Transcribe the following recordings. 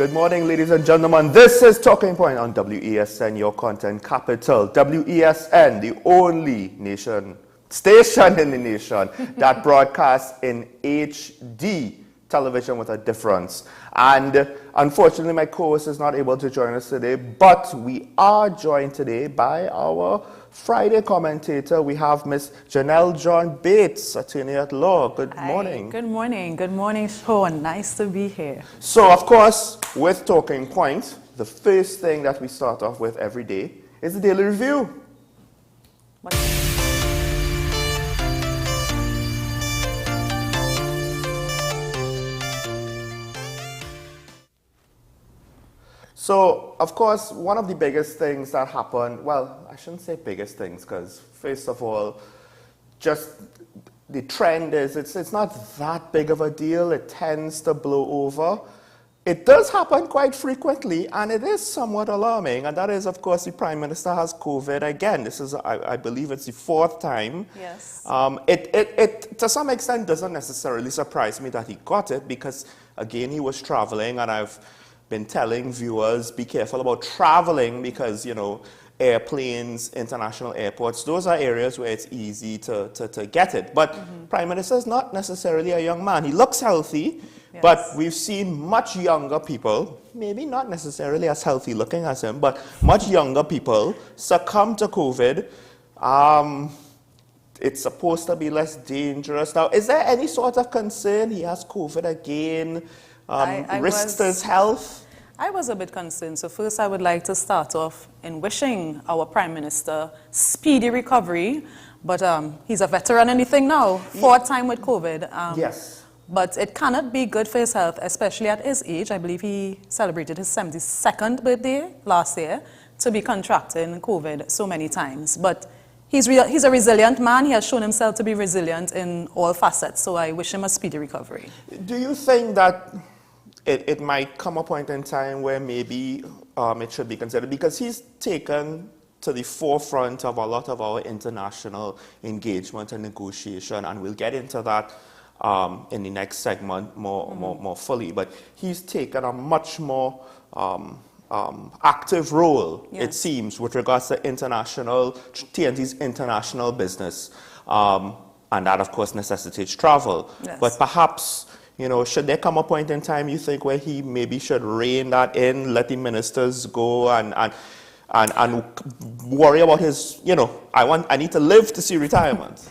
Good morning, ladies and gentlemen. This is Talking Point on WESN, your content capital. WESN, the only station in the nation that broadcasts in HD television with a difference. And unfortunately, my co-host is not able to join us today, but we are joined today by our Friday commentator. We have Miss Janelle John Bates, attorney at law. Good morning. Good morning. Good morning, Sean. Nice to be here. So, of course, with Talking Point, the first thing that we start off with every day is the daily review. So, of course, one of the biggest things that happened, well, I shouldn't say biggest things, because first of all, just the trend is it's not that big of a deal. It tends to blow over. It does happen quite frequently, and it is somewhat alarming, and that is, of course, the Prime Minister has COVID again. This is, I believe it's the fourth time. Yes. It to some extent, doesn't necessarily surprise me that he got it, because, again, he was traveling, and I've been telling viewers, be careful about traveling because, you know, airplanes, international airports, those are areas where it's easy to get it. But Prime Minister is not necessarily a young man. He looks healthy, yes, but we've seen much younger people, maybe not necessarily as healthy looking as him, but much younger people succumb to COVID. It's supposed to be less dangerous. Now, is there any sort of concern he has COVID again? Risks to his health? I was a bit concerned. So first I would like to start off in wishing our Prime Minister speedy recovery. But he's a veteran anything now, fourth time with COVID. Yes. But it cannot be good for his health, especially at his age. I believe he celebrated his 72nd birthday last year to be contracting COVID so many times. But he's a resilient man. He has shown himself to be resilient in all facets. So I wish him a speedy recovery. Do you think that it might come a point in time where maybe it should be considered, because he's taken to the forefront of a lot of our international engagement and negotiation, and we'll get into that in the next segment more fully, but he's taken a much more active role, yes, it seems, with regards to TNT's international business, and that, of course, necessitates travel. Yes. But perhaps, you know, should there come a point in time, you think, where he maybe should rein that in, let the ministers go and worry about his, you know, I need to live to see retirement?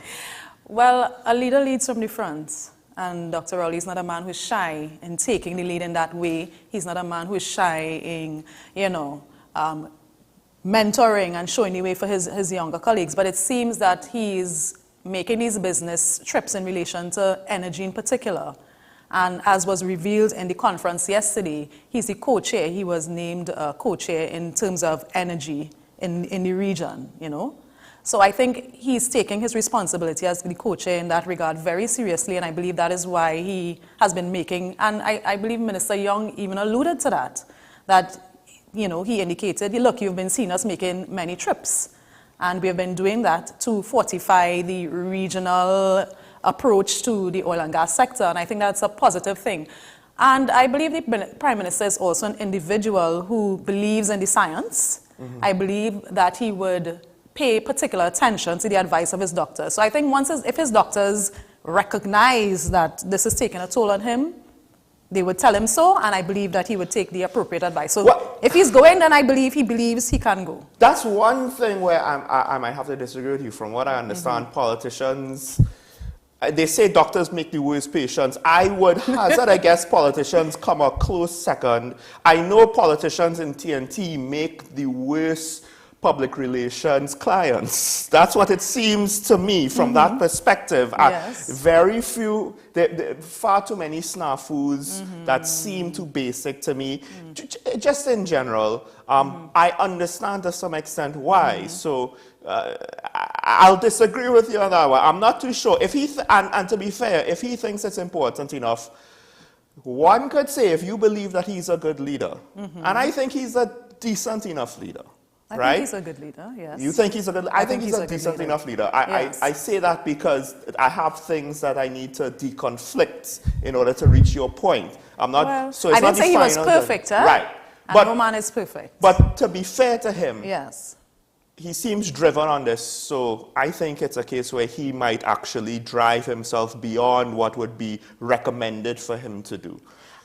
Well, a leader leads from the front. And Dr. Rowley is not a man who's shy in taking the lead in that way. He's not a man who is shy in, you know, mentoring and showing the way for his younger colleagues. But it seems that he's making these business trips in relation to energy in particular. And as was revealed in the conference yesterday, he's the co-chair. He was named co-chair in terms of energy in the region, you know. So I think he's taking his responsibility as the co-chair in that regard very seriously, and I believe that is why he has been making, and I believe Minister Young even alluded to that, you know, he indicated, look, you've been seeing us making many trips, and we have been doing that to fortify the regional approach to the oil and gas sector, and I think that's a positive thing. And I believe the Prime Minister is also an individual who believes in the science. I believe that he would pay particular attention to the advice of his doctors. So I think if his doctors recognize that this is taking a toll on him, they would tell him so, and I believe that he would take the appropriate advice. So if he's going, then I believe he believes he can go. That's one thing where I might have to disagree with you. From what I understand, politicians, they say doctors make the worst patients. I would hazard, I guess, politicians come a close second. I know politicians in TNT make the worst public relations clients. That's what it seems to me from that perspective. Yes. Very few, far too many snafus that seem too basic to me. Just in general, I understand to some extent why. So I'll disagree with you on that one. I'm not too sure. If he and to be fair, if he thinks it's important enough, one could say, if you believe that he's a good leader, and I think he's a decent enough leader. I right? think he's a good leader, yes. You think he's a good leader? I think he's a good decent leader. enough leader. Yes. I say that because I have things that I need to deconflict in order to reach your point. I'm not, Well, so it's I didn't not the say he was final perfect, judgment. huh? Right. And no man is perfect. But to be fair to him, Yes. he seems driven on this, so I think it's a case where he might actually drive himself beyond what would be recommended for him to do.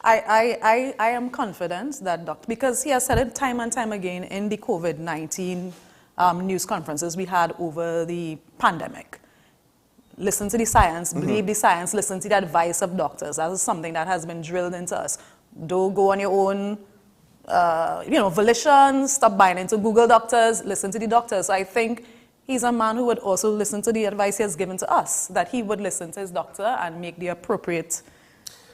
I am confident that because he has said it time and time again in the COVID-19 news conferences we had over the pandemic. Listen to the science, believe the science, listen to the advice of doctors. That is something that has been drilled into us. Don't go on your own volition, stop buying into Google doctors, listen to the doctors. So I think he's a man who would also listen to the advice he has given to us, that he would listen to his doctor and make the appropriate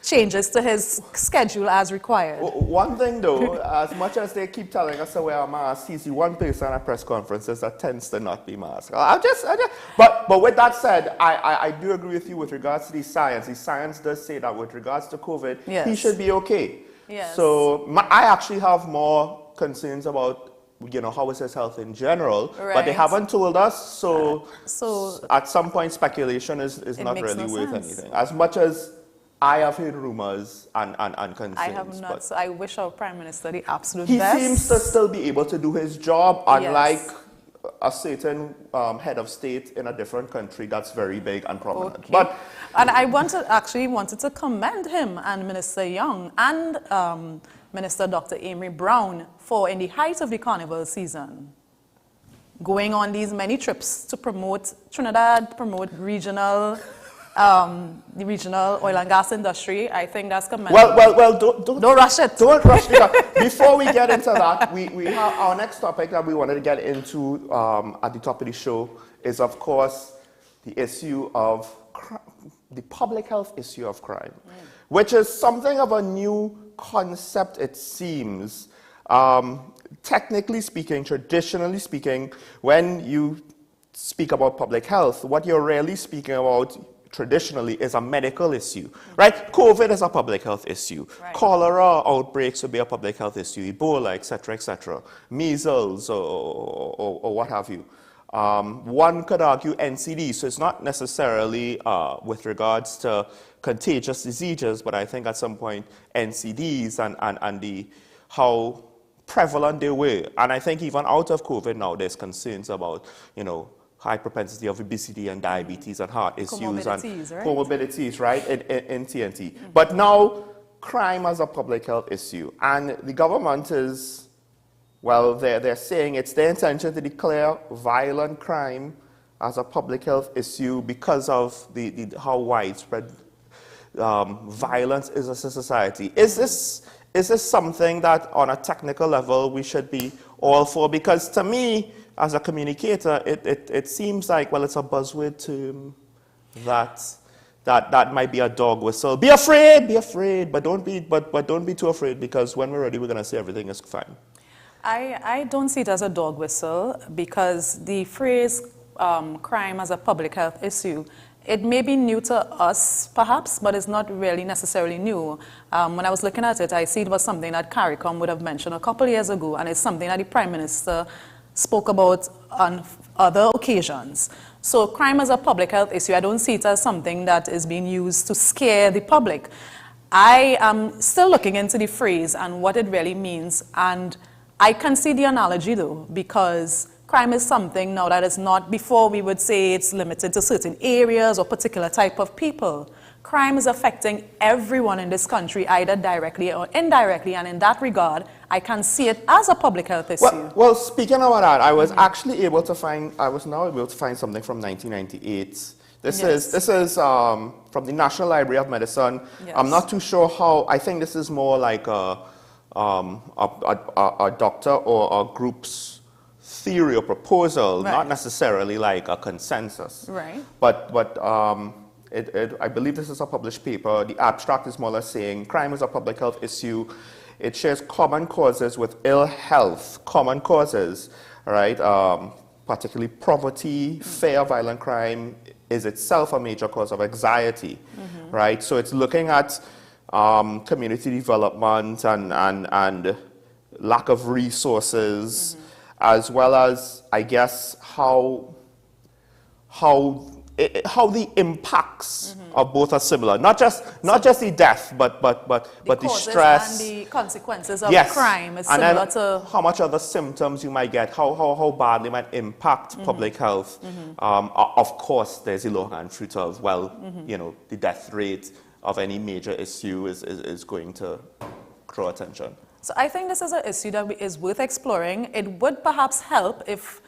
changes to his schedule as required. One thing though, as much as they keep telling us to wear a mask, he's the one person at press conferences that tends to not be masked. But with that said, I do agree with you with regards to the science. The science does say that with regards to COVID, yes. he should be okay. Yes. So I actually have more concerns about how is his health in general, right. but they haven't told us. So at some point, speculation is not really worth anything. As much as I have heard rumors and concerns. I have not. So I wish our Prime Minister the absolute he best. He seems to still be able to do his job, unlike yes. a certain head of state in a different country that's very big and prominent. Okay. But and I wanted to commend him and Minister Young and Minister Dr. Amy Brown for, in the height of the carnival season, going on these many trips to promote Trinidad, promote regional. The regional oil and gas industry. I think that's commendable. Well, don't rush it. Don't rush it. Before we get into that, we have our next topic that we wanted to get into at the top of the show is, of course, the issue of the public health issue of crime, which is something of a new concept, it seems. Technically speaking, traditionally speaking, when you speak about public health, what you're really speaking about traditionally is a medical issue, right? COVID is a public health issue. Right. Cholera outbreaks would be a public health issue, Ebola, etc., measles, or what have you. One could argue NCD, so it's not necessarily with regards to contagious diseases, but I think at some point NCDs and how prevalent they were. And I think even out of COVID now, there's concerns about, high propensity of obesity and diabetes and heart issues and comorbidities, right, in TNT. But now, crime as a public health issue. And the government is, well, they're saying it's their intention to declare violent crime as a public health issue because of how widespread violence is as a society. Is this something that on a technical level we should be all for? Because to me, as a communicator, it seems like, well, it's a buzzword term that might be a dog whistle. Be afraid, but don't be too afraid, because when we're ready, we're going to say everything is fine. I don't see it as a dog whistle, because the phrase crime as a public health issue, it may be new to us, perhaps, but it's not really necessarily new. When I was looking at it, I see it was something that CARICOM would have mentioned a couple of years ago, and it's something that the Prime Minister spoke about on other occasions. So crime as a public health issue, I don't see it as something that is being used to scare the public. I am still looking into the phrase and what it really means, and I can see the analogy though, because crime is something now that is not, before we would say it's limited to certain areas or particular type of people. Crime is affecting everyone in this country, either directly or indirectly, and in that regard, I can see it as a public health issue. Well, speaking of that, I was actually able to find something from 1998. This is from the National Library of Medicine. Yes. I'm not too sure how. I think this is more like a doctor or a group's theory or proposal, not necessarily like a consensus. Right. But I believe this is a published paper. The abstract is more or less saying crime is a public health issue. It shares common causes with ill health, common causes, right? Particularly poverty, fear, violent crime is itself a major cause of anxiety, right? So it's looking at community development and lack of resources, as well as, I guess, how the impacts of both are similar. Not just the death, but the stress and the consequences of yes. crime is and similar then to how much other symptoms you might get, how badly might impact public health. Of course, there's the low-hanging fruit of, well, you know, the death rate of any major issue is going to draw attention. So I think this is an issue that is worth exploring. It would perhaps help if,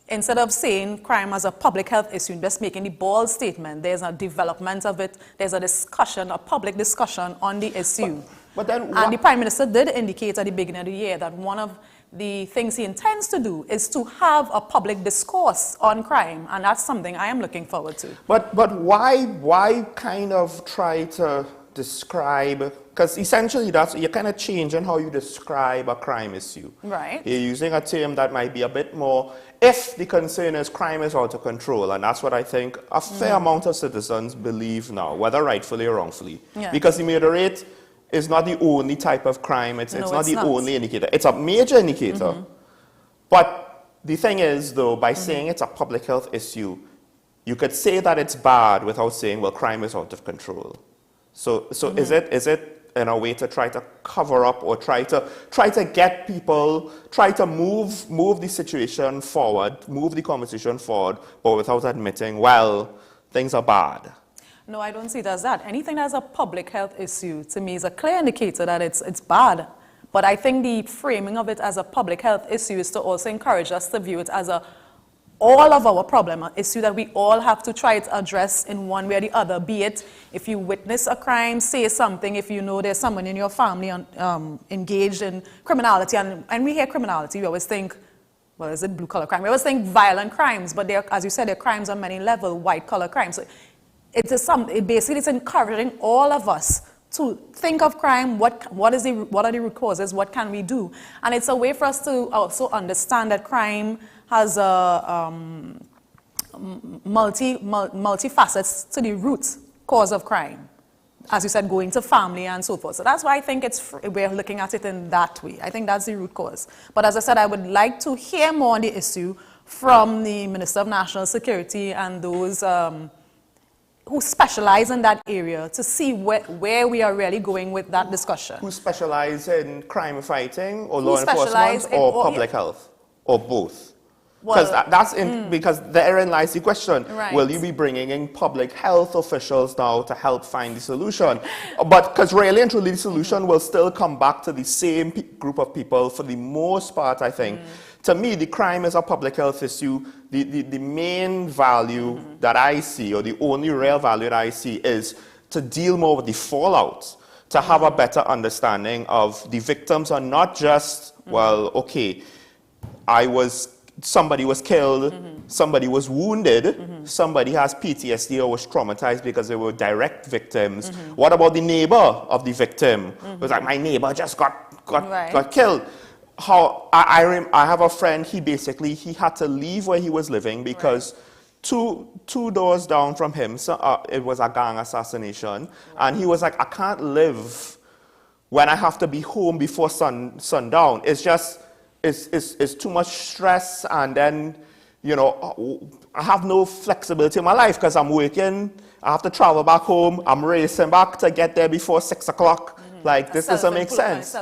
instead of saying crime as a public health issue, just making the bold statement, there's a development of it, there's a discussion, a public discussion on the issue. But then and the Prime Minister did indicate at the beginning of the year that one of the things he intends to do is to have a public discourse on crime, and that's something I am looking forward to. But why kind of try to describe, because essentially you're kind of changing how you describe a crime issue. Right. You're using a term that might be a bit more, if the concern is crime is out of control, and that's what I think a fair amount of citizens believe now, whether rightfully or wrongfully. Yeah. Because the murder rate is not the only type of crime, it's not the only indicator. It's a major indicator. But the thing is, though, by saying it's a public health issue, you could say that it's bad without saying, well, crime is out of control. So is it in a way to try to cover up or try to get people, try to move the situation forward, move the conversation forward, but without admitting, well, things are bad? No, I don't see it as that. Anything that's a public health issue, to me, is a clear indicator that it's bad. But I think the framing of it as a public health issue is to also encourage us to view it as all of our problem, an issue that we all have to try to address in one way or the other, be it if you witness a crime, say something, if you know there's someone in your family engaged in criminality, and we hear criminality, we always think, well, is it blue-collar crime? We always think violent crimes, but as you said, there are crimes on many levels, white-collar crimes. So it basically is encouraging all of us to think of crime, what are the root causes, what can we do? And it's a way for us to also understand that crime has a multi-facets to the root cause of crime. As you said, going to family and so forth. So that's why I think we're looking at it in that way. I think that's the root cause. But as I said, I would like to hear more on the issue from the Minister of National Security and those who specialize in that area to see where we are really going with that discussion. Who specialize in crime fighting or law enforcement or public health or both? Because because therein lies the question. Right. Will you be bringing in public health officials now to help find the solution? But because really and truly the solution will still come back to the same group of people for the most part, I think. To me, the crime is a public health issue. The main value that I see, or the only real value that I see, is to deal more with the fallout, to have a better understanding of the victims are not just, well, okay, somebody was killed, somebody was wounded, somebody has PTSD or was traumatized because they were direct victims. What about the neighbor of the victim? It was like, my neighbor just got killed. I have a friend, he had to leave where he was living because two doors down from him, it was a gang assassination. And he was like, I can't live when I have to be home before sundown. It's just, it's too much stress, and then, you know, I have no flexibility in my life because I'm working, I have to travel back home, I'm racing back to get there before 6 o'clock. Like, this doesn't make sense.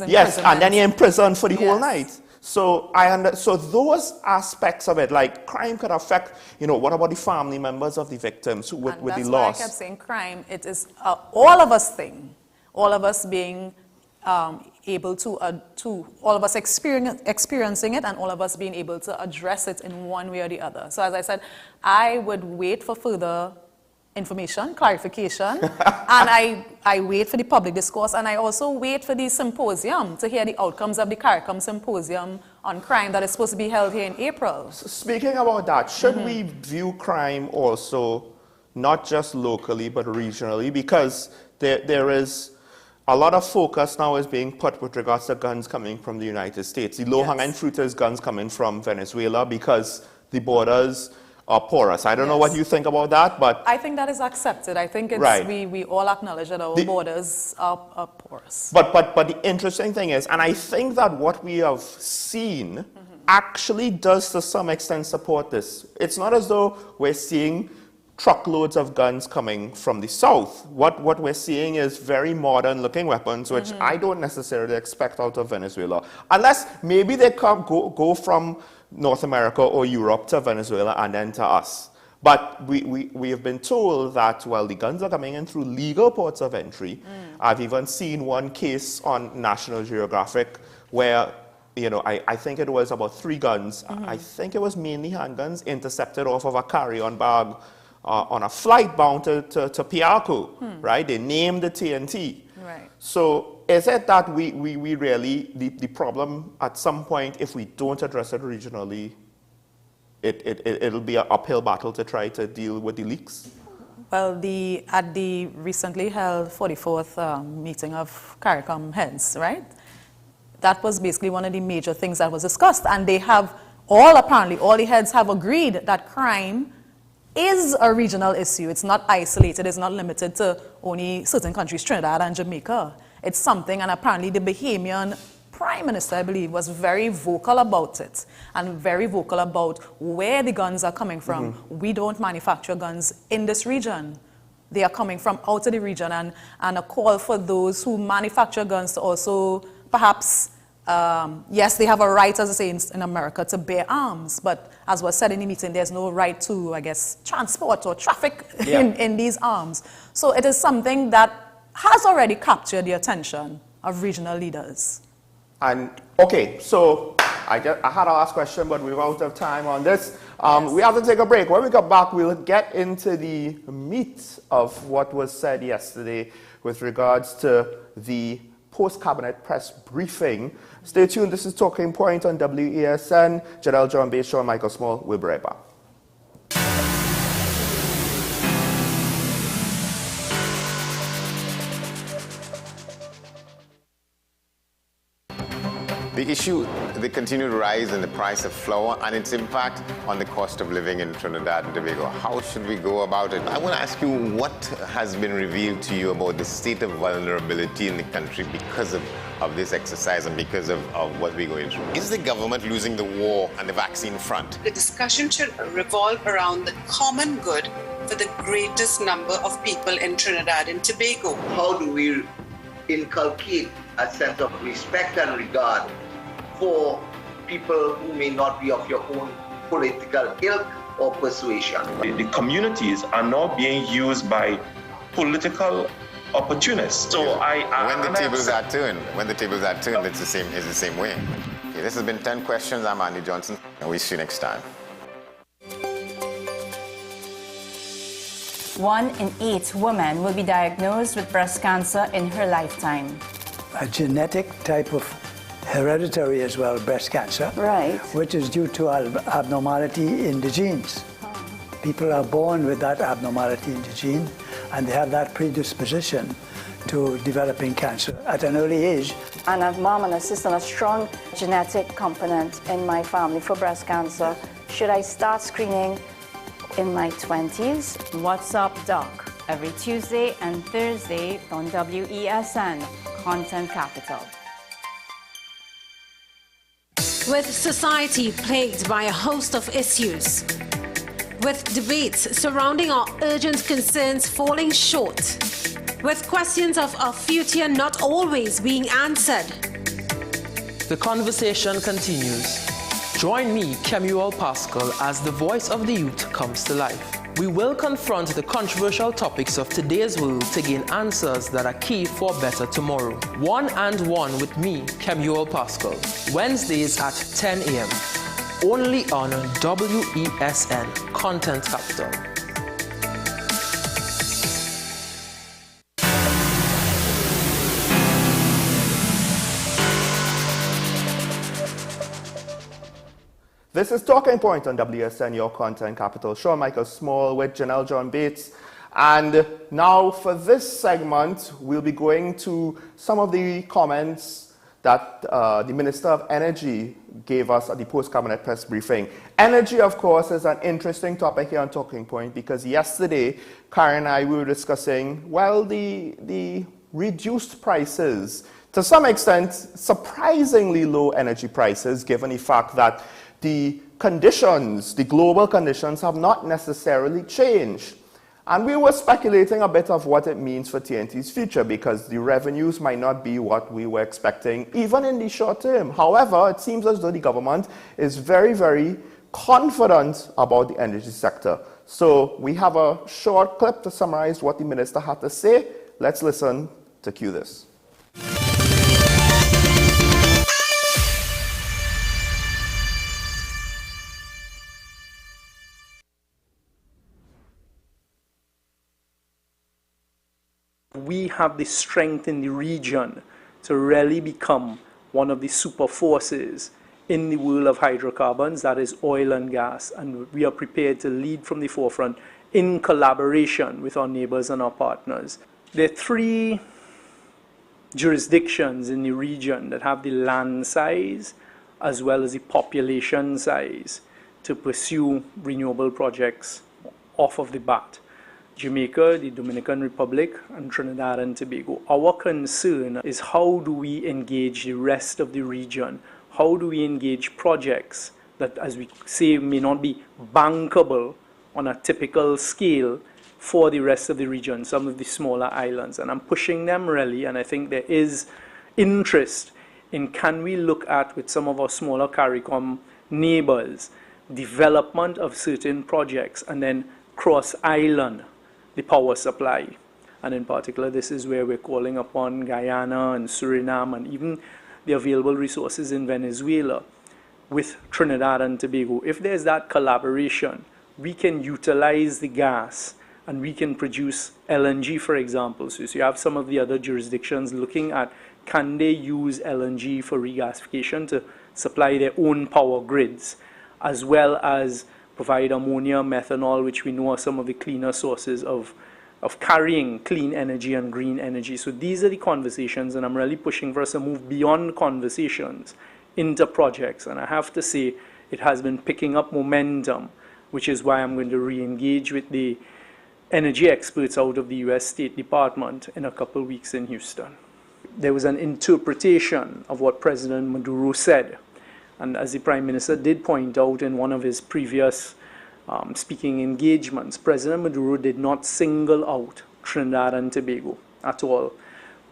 Yes, and then you're in prison for the whole night. So so those aspects of it, like crime could affect, you know, what about the family members of the victims with the loss? That's why I kept saying crime, it is all of us thing, all of us being able to all of us experiencing it, and all of us being able to address it in one way or the other. So as I said, I would wait for further information, clarification, and I wait for the public discourse, and I also wait for the symposium to hear the outcomes of the CARICOM symposium on crime that is supposed to be held here in April. So speaking about that, should we view crime also not just locally but regionally? Because there is a lot of focus now is being put with regards to guns coming from the United States. The low-hanging fruit is guns coming from Venezuela because the borders are porous. I don't know what you think about that, but I think that is accepted. I think we all acknowledge that our borders are porous. But the interesting thing is, and I think that what we have seen actually does to some extent support this. It's not as though we're seeing truckloads of guns coming from the south. What we're seeing is very modern looking weapons, which I don't necessarily expect out of Venezuela. Unless maybe they go from North America or Europe to Venezuela and then to us. But we have been told that, well, the guns are coming in through legal ports of entry. I've even seen one case on National Geographic where, you know, I think it was about 3 guns. I think it was mainly handguns intercepted off of a carry-on bag on a flight bound to Piarco, right? They named the TNT. Right. So is it that we really, the problem at some point, if we don't address it regionally, it'll be an uphill battle to try to deal with the leaks? Well, at the recently held 44th meeting of CARICOM heads, right? That was basically one of the major things that was discussed. And they have apparently all the heads have agreed that crime is a regional issue. It's not isolated. It's not limited to only certain countries, Trinidad and Jamaica. It's something, and apparently the Bahamian Prime Minister, I believe, was very vocal about it and very vocal about where the guns are coming from. We don't manufacture guns in this region. They are coming from out of the region, and a call for those who manufacture guns to also perhaps, yes, they have a right, as I say, in America to bear arms, but as was said in the meeting, there's no right to, I guess, transport or traffic in these arms. So it is something that has already captured the attention of regional leaders. And okay, so I had a last question, but we're out of time on this. We have to take a break. When we come back, we'll get into the meat of what was said yesterday with regards to the post-cabinet press briefing. Stay tuned. This is Talking Point on WESN. Janelle John Bates, Sean Michael Small. We'll be right back. The issue, the continued rise in the price of flour and its impact on the cost of living in Trinidad and Tobago. How should we go about it? I want to ask you, what has been revealed to you about the state of vulnerability in the country because of this exercise and because of what we're going through? Is the government losing the war on the vaccine front? The discussion should revolve around the common good for the greatest number of people in Trinidad and Tobago. How do we inculcate a sense of respect and regard for people who may not be of your own political ilk or persuasion? The communities are now being used by political opportunists. So when the tables are turned, it's the same way. Okay, this has been 10 Questions. I'm Andy Johnson, and we'll see you next time. 1 in 8 women will be diagnosed with breast cancer in her lifetime. A genetic type of hereditary as well, breast cancer, Right. which is due to abnormality in the genes. People are born with that abnormality in the gene, and they have that predisposition to developing cancer at an early age. And a mom and a sister and a strong genetic component in my family for breast cancer. Should I start screening in my 20s? What's up, Doc? Every Tuesday and Thursday on WESN, Content Capital. With society plagued by a host of issues, with debates surrounding our urgent concerns falling short, with questions of our future not always being answered. The conversation continues. Join me, Kemuel Pascal, as the voice of the youth comes to life. We will confront the controversial topics of today's world to gain answers that are key for a better tomorrow. 1 and 1 with me, Kemuel Pascal. Wednesdays at 10 a.m. Only on WESN, Content Capital. This is Talking Point on WSN, your content capital. Sean Michael Small with Janelle John Bates. And now for this segment, we'll be going to some of the comments that the Minister of Energy gave us at the post-cabinet press briefing. Energy, of course, is an interesting topic here on Talking Point because yesterday, Karen and I were discussing, well, the reduced prices to some extent, surprisingly low energy prices, given the fact that the conditions, the global conditions, have not necessarily changed. And we were speculating a bit of what it means for TNT's future, because the revenues might not be what we were expecting, even in the short term. However, it seems as though the government is very, very confident about the energy sector. So we have a short clip to summarize what the minister had to say. Let's listen to cue this. We have the strength in the region to really become one of the super forces in the world of hydrocarbons, that is oil and gas, and we are prepared to lead from the forefront in collaboration with our neighbors and our partners. There are 3 jurisdictions in the region that have the land size as well as the population size to pursue renewable projects off of the bat. Jamaica, the Dominican Republic, and Trinidad and Tobago. Our concern is how do we engage the rest of the region? How do we engage projects that, as we say, may not be bankable on a typical scale for the rest of the region, some of the smaller islands. And I'm pushing them really, and I think there is interest in can we look at, with some of our smaller CARICOM neighbors, development of certain projects and then cross-island the power supply. And in particular, this is where we're calling upon Guyana and Suriname and even the available resources in Venezuela with Trinidad and Tobago. If there's that collaboration, we can utilize the gas and we can produce LNG, for example. So you have some of the other jurisdictions looking at can they use LNG for regasification to supply their own power grids, as well as provide ammonia, methanol, which we know are some of the cleaner sources of carrying clean energy and green energy. So these are the conversations, and I'm really pushing for us to move beyond conversations into projects. And I have to say, it has been picking up momentum, which is why I'm going to re-engage with the energy experts out of the US State Department in a couple of weeks in Houston. There was an interpretation of what President Maduro said. And as the Prime Minister did point out in one of his previous speaking engagements, President Maduro did not single out Trinidad and Tobago at all.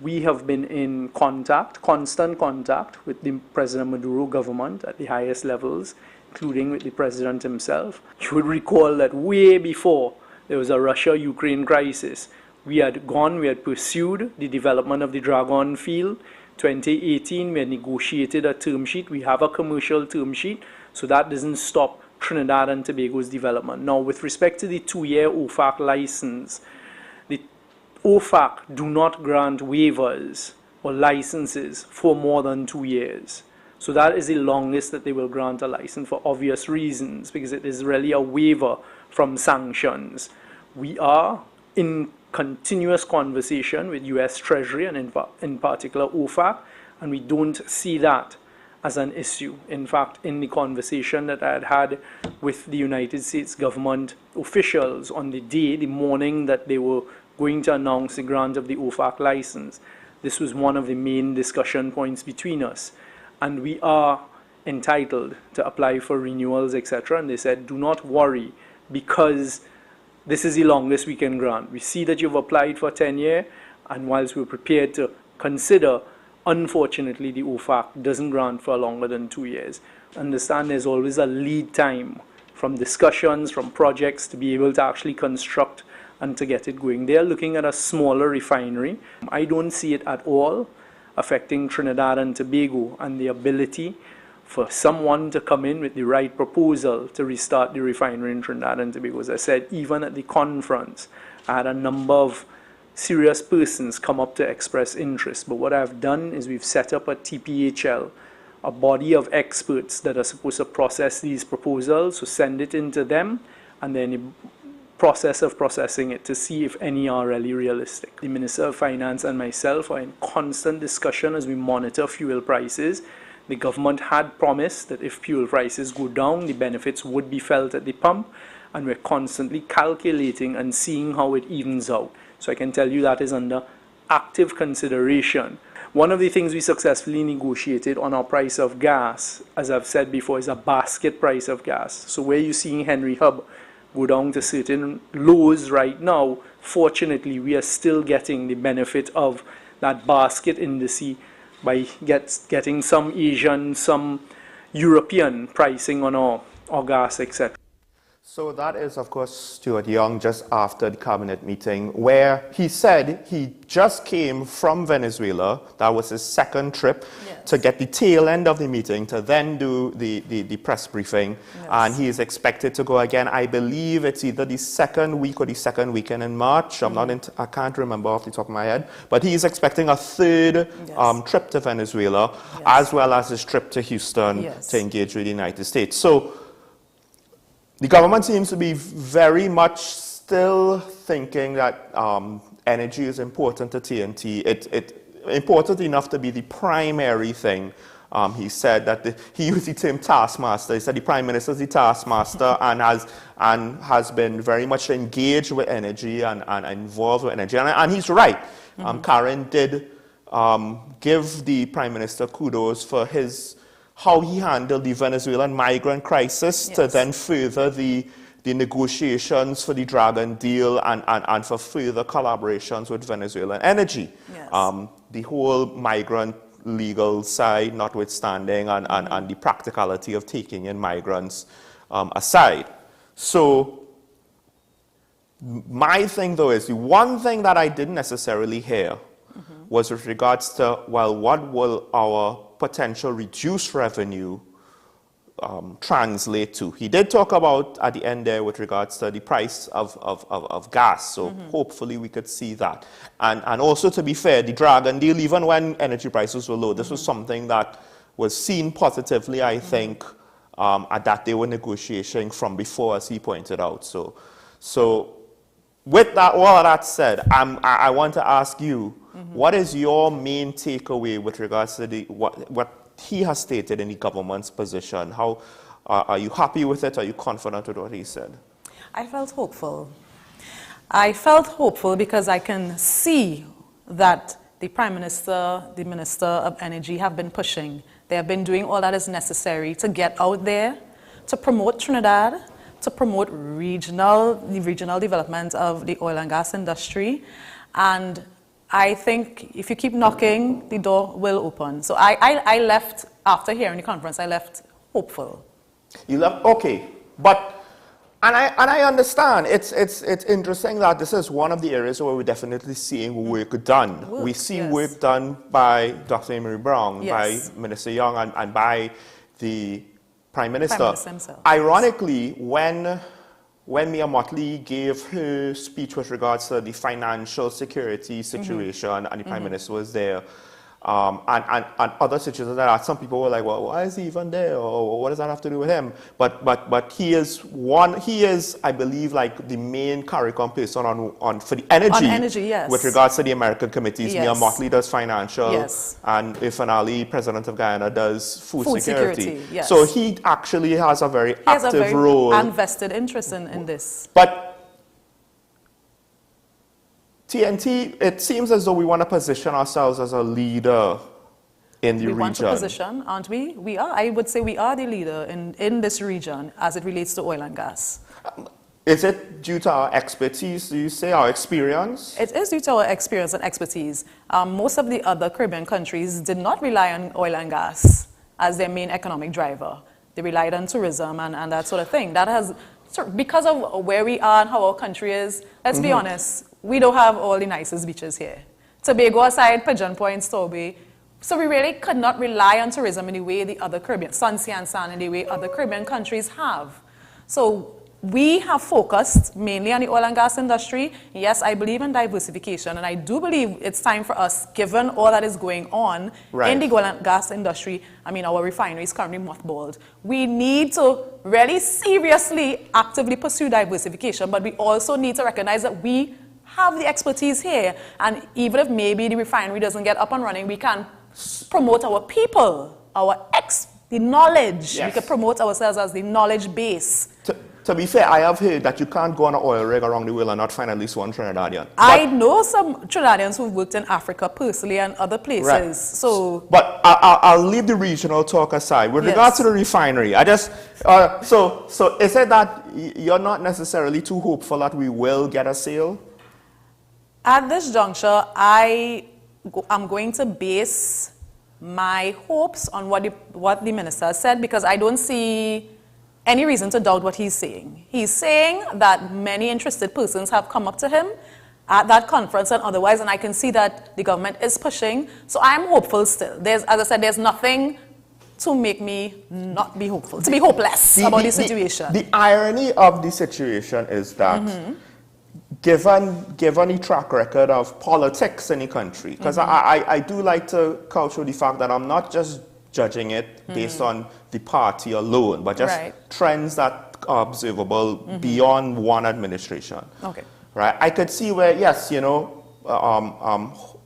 We have been in contact, constant contact with the President Maduro government at the highest levels, including with the President himself. You would recall that way before there was a Russia-Ukraine crisis, we had pursued the development of the Dragon field. 2018, we had negotiated a term sheet. We have a commercial term sheet, so that doesn't stop Trinidad and Tobago's development. Now, with respect to the 2-year OFAC license, the OFAC do not grant waivers or licenses for more than 2 years. So that is the longest that they will grant a license for obvious reasons, because it is really a waiver from sanctions. We are in continuous conversation with US Treasury and in particular OFAC, and we don't see that as an issue. In fact, in the conversation that I had with the United States government officials on the morning that they were going to announce the grant of the OFAC license, this was one of the main discussion points between us. And we are entitled to apply for renewals, etc. And they said, do not worry, because this is the longest we can grant. We see that you've applied for 10-year, and whilst we're prepared to consider, unfortunately, the OFAC doesn't grant for longer than 2 years. Understand there's always a lead time from discussions, from projects, to be able to actually construct and to get it going. They're looking at a smaller refinery. I don't see it at all affecting Trinidad and Tobago and the ability for someone to come in with the right proposal to restart the refinery in Trinidad and Tobago. As I said, even at the conference, I had a number of serious persons come up to express interest. But what I've done is we've set up a TPHL, a body of experts that are supposed to process these proposals, so send it into them, and then the process of processing it to see if any are really realistic. The Minister of Finance and myself are in constant discussion as we monitor fuel prices. The government had promised that if fuel prices go down, the benefits would be felt at the pump, and we're constantly calculating and seeing how it evens out. So I can tell you that is under active consideration. One of the things we successfully negotiated on our price of gas, as I've said before, is a basket price of gas. So where you're seeing Henry Hub go down to certain lows right now, fortunately, we are still getting the benefit of that basket indice by getting some Asian, some European pricing on our gas, etc. So that is, of course, Stuart Young just after the cabinet meeting, where he said he just came from Venezuela. That was his second trip to get the tail end of the meeting, to then do the press briefing. Yes. And he is expected to go again. I believe it's either the second week or the second weekend in March. I can't remember off the top of my head. But he is expecting a third trip to Venezuela, as well as his trip to Houston to engage with the United States. So the government seems to be very much still thinking that energy is important to TNT. It's important enough to be the primary thing. He said that he used the term taskmaster. He said the Prime Minister is the taskmaster and has been very much engaged with energy and involved with energy. And he's right. Karen did give the Prime Minister kudos for how he handled the Venezuelan migrant crisis to then further the negotiations for the Dragon deal and for further collaborations with Venezuelan energy. Yes. The whole migrant legal side notwithstanding and the practicality of taking in migrants aside. So my thing though is the one thing that I didn't necessarily hear was with regards to, well, what will our potential reduced revenue translate to? He did talk about at the end there with regards to the price of gas, so hopefully we could see that. And also, to be fair, the Dragon deal, even when energy prices were low, this was something that was seen positively, I think, at that they were negotiating from before, as he pointed out. So with that, all of that said, I want to ask you, what is your main takeaway with regards to what he has stated in the government's position? How are you happy with it? Are you confident with what he said? I felt hopeful. I felt hopeful because I can see that the Prime Minister, the Minister of Energy have been pushing. They have been doing all that is necessary to get out there, to promote Trinidad, to promote the regional development of the oil and gas industry. And I think if you keep knocking, the door will open. So I left, after hearing the conference, I left hopeful. You left, okay. But, and I understand, it's interesting that this is one of the areas where we're definitely seeing work done. We see work done by Dr. Emery Brown, by Minister Young, and by the Prime Minister. Himself. Ironically, when Mia Motley gave her speech with regards to the financial security situation, and the Prime Minister was there, and other situations like that, some people were like, well, why is he even there? Or what does that have to do with him? But he is, I believe, like the main CARICOM person for the energy. On energy, yes. With regards to the American committees. Yes. Mia Motley does financial. Yes. And Irfan Ali, President of Guyana, does food security. Yes. So he actually has a very active role. And vested interest in this. But TNT, it seems as though we want to position ourselves as a leader in the region. We want to position, aren't we? We are. I would say we are the leader in this region as it relates to oil and gas. Is it due to our expertise, do you say, our experience? It is due to our experience and expertise. Most of the other Caribbean countries did not rely on oil and gas as their main economic driver. They relied on tourism and that sort of thing. That has, because of where we are and how our country is, let's be honest, we don't have all the nicest beaches here. Tobago aside, Pigeon Point, Stowbay. So we really could not rely on tourism in the way the other Caribbean, Swansea and San, in the way other Caribbean countries have. So we have focused mainly on the oil and gas industry. Yes, I believe in diversification, and I do believe it's time for us, given all that is going on in the oil and gas industry. I mean, our refinery is currently mothballed. We need to really seriously, actively pursue diversification, but we also need to recognize that we have the expertise here, and even if maybe the refinery doesn't get up and running, we can promote our people, our The knowledge. Yes. We could promote ourselves as the knowledge base. To be fair, I have heard that you can't go on an oil rig around the world and not find at least one Trinidadian. I know some Trinidadians who've worked in Africa personally and other places. Right. So, but I'll leave the regional talk aside. With regards to the refinery, I just so is it that you're not necessarily too hopeful that we will get a sale? At this juncture, I'm going to base my hopes on what the minister said, because I don't see any reason to doubt what he's saying. He's saying that many interested persons have come up to him at that conference and otherwise, and I can see that the government is pushing. So I'm hopeful still. As I said, there's nothing to make me not be hopeful, to be hopeless about the situation. The irony of the situation is that given the track record of politics in the country, because I do like to culture the fact that I'm not just judging it based on the party alone, but just trends that are observable beyond one administration. Okay. Right? I could see where, yes, you know,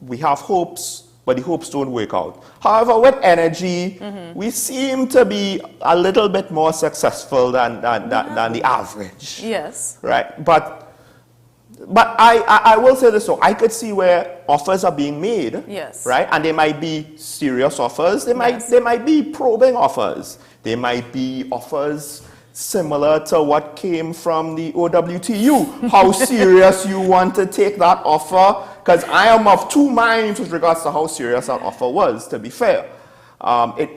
we have hopes, but the hopes don't work out. However, with energy, we seem to be a little bit more successful than the average. Yes. Right? But I will say this, so I could see where offers are being made. Yes. Right? And they might be serious offers. They might be probing offers. They might be offers similar to what came from the OWTU. How serious you want to take that offer? Because I am of two minds with regards to how serious that offer was, to be fair.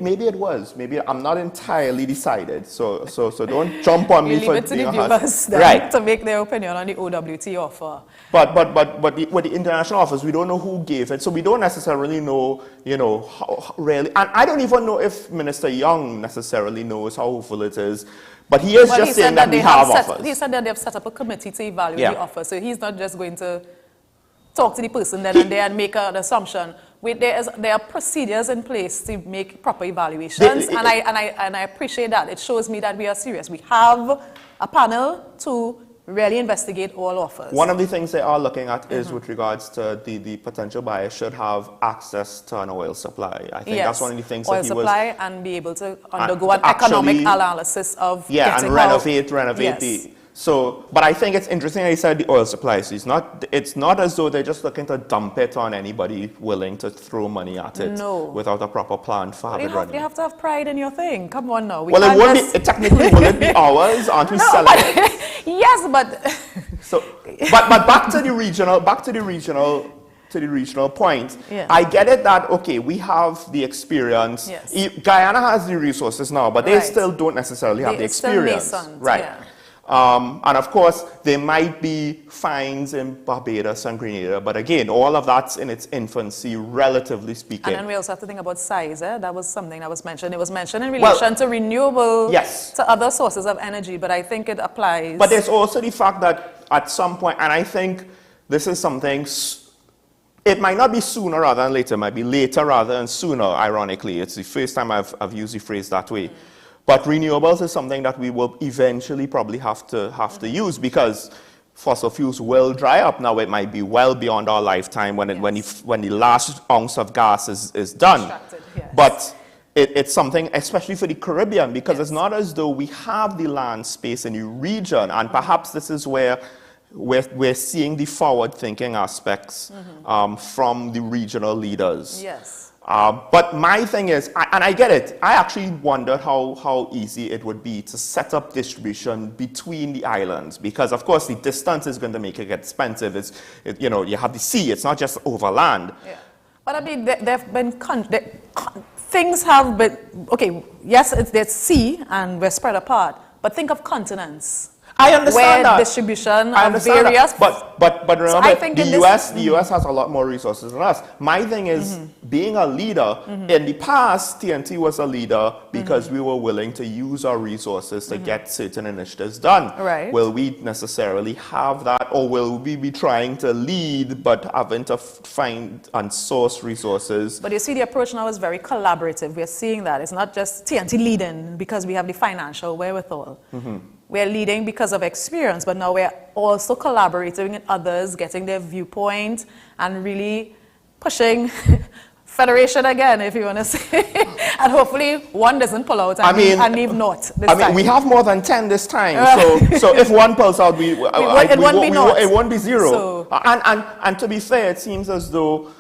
Maybe it was. Maybe I'm not entirely decided. So don't jump on me for leave it to the being viewers then to make their opinion on the OWT offer. But with the international offers, we don't know who gave it, so we don't necessarily know, you know, how really. And I don't even know if Minister Young necessarily knows how hopeful it is. But he is just saying that we have offers. He said that they have set up a committee to evaluate the offer, so he's not just going to talk to the person then and there and make an assumption. There are procedures in place to make proper evaluations, and I appreciate that. It shows me that we are serious. We have a panel to really investigate all offers. One of the things they are looking at is with regards to the potential buyer should have access to an oil supply. I think that's one of the things oil that he supply was... and be able to undergo an economic analysis of and renovate the... So, but I think it's interesting that he said the oil supply. So it's not as though they're just looking to dump it on anybody willing to throw money at it without a proper plan for having it running. You have to have pride in your thing. Come on now. Well, it won't be, technically, will it be ours? Aren't we selling it? Yes, but... So, but back to the regional point. I get it that, okay, we have the experience. Guyana has the resources now, but they still don't necessarily have the experience. Still nascent, right. And of course, there might be finds in Barbados and Grenada, but again, all of that's in its infancy, relatively speaking. And then we also have to think about size. That was something that was mentioned. It was mentioned in relation to renewable, to other sources of energy, but I think it applies. But there's also the fact that at some point, and I think this is something, it might not be sooner rather than later, it might be later rather than sooner, ironically. It's the first time I've used the phrase that way. But renewables is something that we will eventually probably have to use, because fossil fuels will dry up. Now it might be well beyond our lifetime when the last ounce of gas is done. But it's something, especially for the Caribbean, because it's not as though we have the land space in the region, and perhaps this is where we're seeing the forward-thinking aspects from the regional leaders. But my thing is, and I get it, I actually wondered how easy it would be to set up distribution between the islands, because of course the distance is going to make it expensive. You know, you have the sea, it's not just over land. But I mean, there have been, things have been, okay, yes, there's sea and we're spread apart, but think of continents. I understand where distribution I of various... But remember, the US has a lot more resources than us. My thing is, being a leader, in the past, TNT was a leader because we were willing to use our resources to get certain initiatives done. Will we necessarily have that, or will we be trying to lead but having to find and source resources? But you see, the approach now is very collaborative. We're seeing that. It's not just TNT leading because we have the financial wherewithal. We're leading because of experience, but now we're also collaborating with others, getting their viewpoint, and really pushing Federation again, if you want to say. And hopefully one doesn't pull out and leave naught this time. We have more than 10 this time. So if one pulls out, it won't be zero. So, and to be fair, it seems as though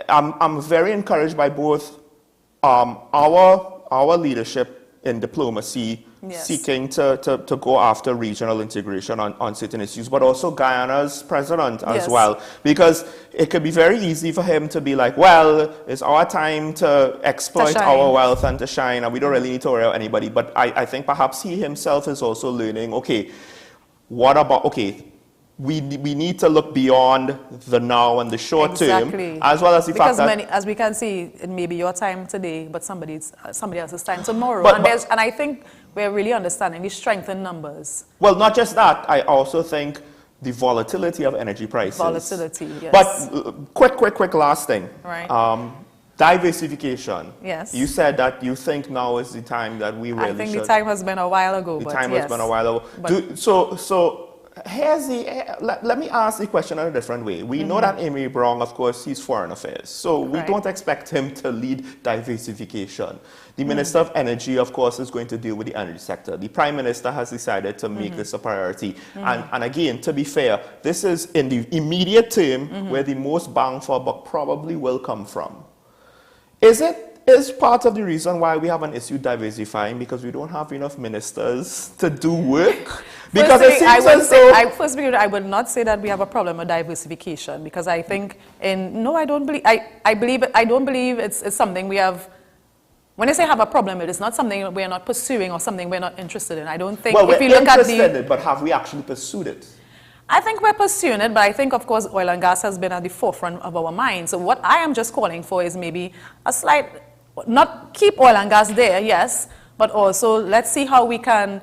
I'm very encouraged by both our leadership in diplomacy, seeking to go after regional integration on certain issues, but also Guyana's president as well. Because it could be very easy for him to be like, well, it's our time to exploit our wealth and to shine, and we don't really need to worry about anybody. But I think perhaps he himself is also learning, okay, what about, we need to look beyond the now and the short term, as well as the fact that... as we can see, it may be your time today, but somebody else's time tomorrow. And I think we're really understanding the strength in numbers. Well, not just that. I also think the volatility of energy prices. Volatility, yes. But quick last thing. Right. Diversification. Yes. You said that you think now is the time that we really should... I think the time has been a while ago, The time has been a while ago. Let me ask the question in a different way. We know that Amy Brown, of course, he's foreign affairs. So we don't expect him to lead diversification. The Minister of Energy, of course, is going to deal with the energy sector. The Prime Minister has decided to make this a priority. And again, to be fair, this is in the immediate term where the most bang for a buck probably will come from. Is part of the reason why we have an issue diversifying because we don't have enough ministers to do work? Because I would not say that we have a problem with diversification, because I think I don't believe it's something we have. When I say have a problem, it is not something we are not pursuing or something we're not interested in. I don't think if you look at it, but have we actually pursued it? I think we're pursuing it, but I think, of course, oil and gas has been at the forefront of our minds. So what I am just calling for is maybe a slight, not keep oil and gas there, yes, but also let's see how we can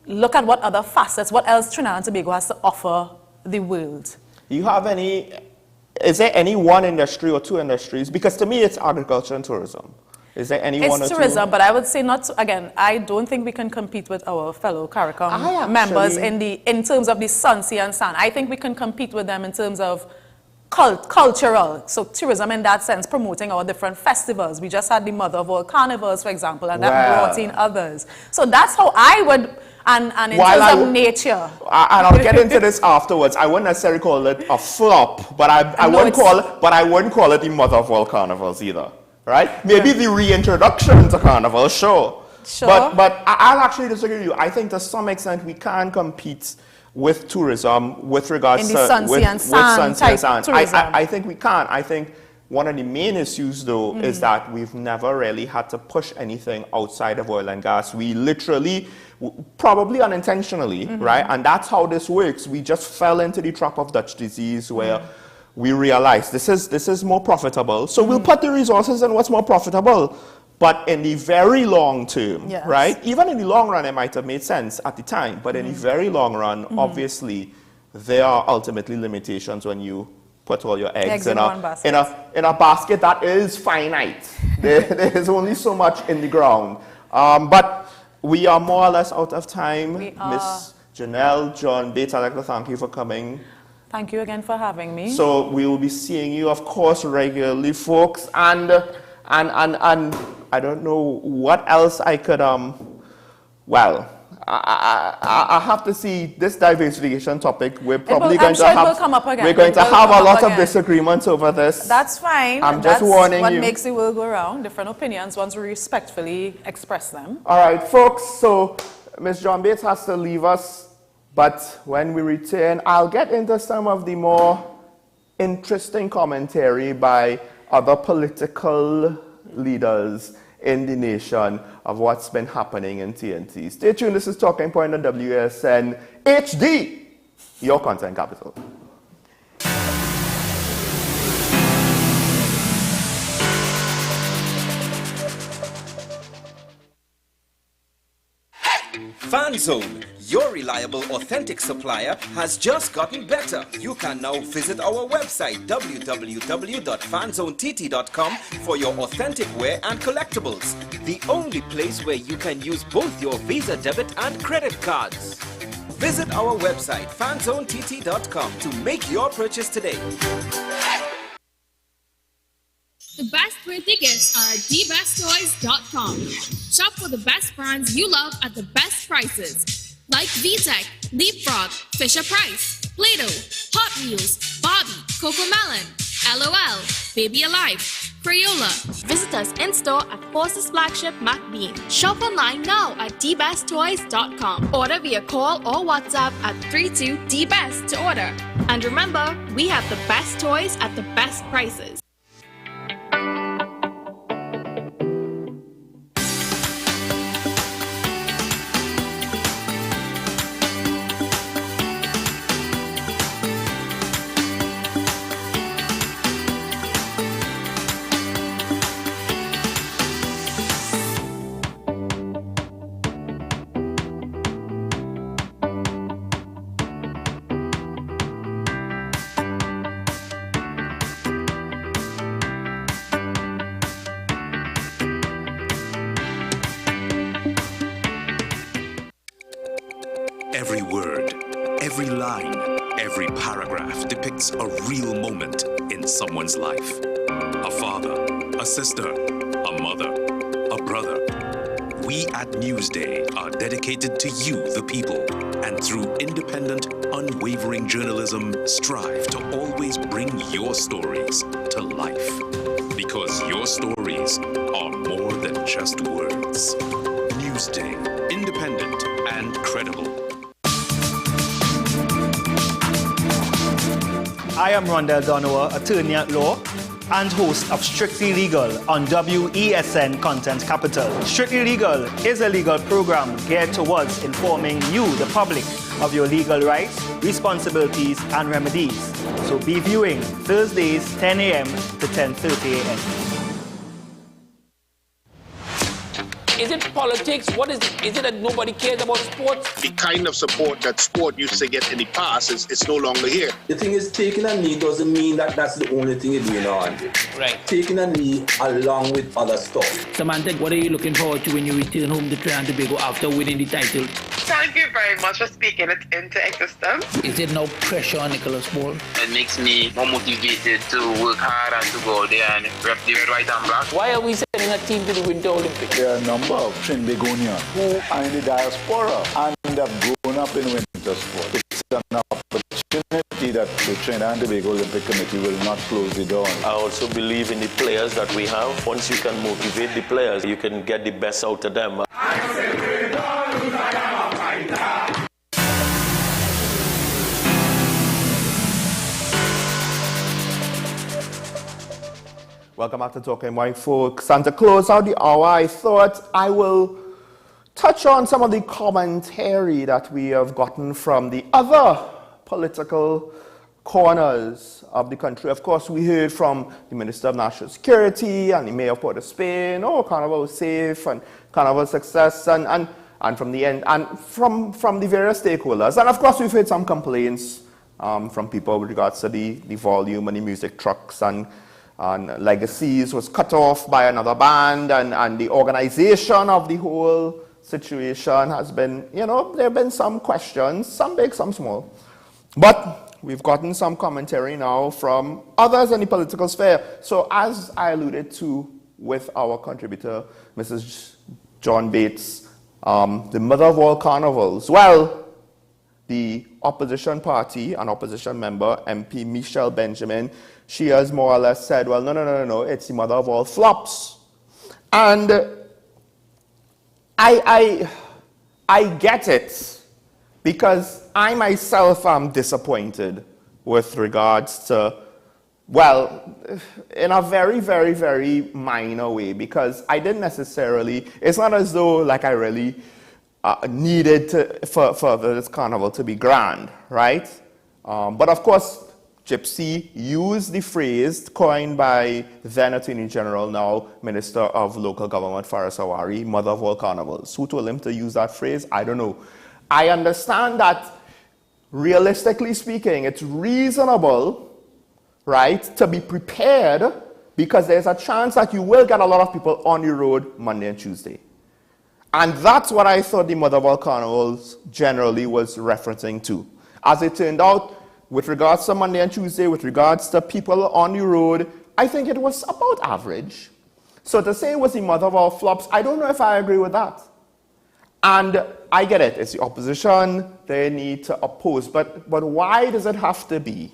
look at what other facets, what else Trinidad and Tobago has to offer the world. Is there any one industry or two industries? Because to me, it's agriculture and tourism. Is there any one or two? It's tourism, but I would say again, I don't think we can compete with our fellow CARICOM members in terms of the sun, sea, and sand. I think we can compete with them in terms of cultural, so tourism in that sense, promoting our different festivals. We just had the Mother of All Carnivals, for example, and that brought in others. So that's how I would, and in terms of nature. And I'll get into this afterwards. I wouldn't necessarily call it a flop, but I wouldn't call it the Mother of All Carnivals either. Right? Maybe the reintroduction to carnival, sure. But I'll actually disagree with you. I think to some extent we can compete with tourism with regards to sun, sea, and sand. I think we can. I think one of the main issues, though, is that we've never really had to push anything outside of oil and gas. We literally, probably unintentionally, right? And that's how this works. We just fell into the trap of Dutch disease where we realize this is more profitable. So we'll put the resources in what's more profitable. But in the very long term, right? Even in the long run, it might have made sense at the time. But in the very long run, obviously, there are ultimately limitations when you put all your eggs in a basket that is finite. There is only so much in the ground. But we are more or less out of time. Miss Janelle, John Bates, I'd like to thank you for coming. Thank you again for having me. So we will be seeing you, of course, regularly, folks. And I don't know what else I could, I have to see this diversification topic. We're probably going to have, we're going to have a lot of disagreements over this. That's fine. I'm just warning you. That's what makes the world go round. Different opinions, once we respectfully express them. All right, folks. So Ms. John Bates has to leave us. But when we return, I'll get into some of the more interesting commentary by other political leaders in the nation of what's been happening in TNT. Stay tuned. This is Talking Point on WSN HD, your content capital. FanZone, your reliable, authentic supplier, has just gotten better. You can now visit our website www.fanzonett.com for your authentic wear and collectibles. The only place where you can use both your Visa debit and credit cards. Visit our website fanzonett.com to make your purchase today. The best birthday gifts are at dbesttoys.com. Shop for the best brands you love at the best prices. Like VTech, Leapfrog, Fisher-Price, Play-Doh, Hot Wheels, Barbie, Cocomelon, LOL, Baby Alive, Crayola. Visit us in-store at Forces Flagship MacBean. Shop online now at dbesttoys.com. Order via call or WhatsApp at 32DBEST to order. And remember, we have the best toys at the best prices. Every word, every line, every paragraph depicts a real moment in someone's life. A father, a sister, a mother, a brother. We at Newsday are dedicated to you, the people, and through independent, unwavering journalism, strive to always bring your stories to life. Because your stories are more than just words. Newsday, independent and credible. I am Rondell Donowa, attorney at law and host of Strictly Legal on WESN Content Capital. Strictly Legal is a legal program geared towards informing you, the public, of your legal rights, responsibilities, and remedies. So be viewing Thursdays 10 a.m. to 10:30 a.m. Is it politics? What is it? Is it that nobody cares about sports? The kind of support that sport used to get in the past is no longer here. The thing is, taking a knee doesn't mean that that's the only thing you're doing on it. Right. Taking a knee along with other stuff. Samantha, what are you looking forward to when you return home to Trinidad and Tobago after winning the title? Thank you very much for speaking it into existence. Is there no pressure on Nicholas Paul? It makes me more motivated to work hard and to go out there and rep the right and black. Why are we sending a team to the Winter Olympics? There are a number of Trinbagonians who are in the diaspora and have grown up in winter sport. It's an opportunity that the Trinidad and Tobago Olympic Committee will not close the door. I also believe in the players that we have. Once you can motivate the players, you can get the best out of them. Welcome back to Talking White Folks. And to close out the hour, I thought I will touch on some of the commentary that we have gotten from the other political corners of the country. Of course, we heard from the Minister of National Security and the Mayor of Port of Spain, Carnival safe and Carnival success, and from the end, and from the various stakeholders. And of course, we've heard some complaints from people with regards to the volume and the music trucks and Legacies was cut off by another band, and the organization of the whole situation has been, there have been some questions, some big, some small. But we've gotten some commentary now from others in the political sphere. So as I alluded to with our contributor, Mrs. John Bates, the mother of all carnivals, well, the opposition party, an opposition member, MP Michelle Benjamin, she has more or less said, well, no, it's the mother of all flops. And I get it, because I myself am disappointed with regards to, well, in a very, very, very minor way, because I didn't necessarily, it's not as though like I really needed for this carnival to be grand, right? But of course, Gypsy used the phrase coined by then Attorney General, now Minister of Local Government, Faris Awari, mother of all carnivals. Who told him to use that phrase? I don't know. I understand that, realistically speaking, it's reasonable, right, to be prepared, because there's a chance that you will get a lot of people on the road Monday and Tuesday. And that's what I thought the mother of all carnivals generally was referencing to. As it turned out, with regards to Monday and Tuesday, with regards to people on the road, I think it was about average. So to say it was the mother of all flops, I don't know if I agree with that. And I get it, it's the opposition, they need to oppose, but why does it have to be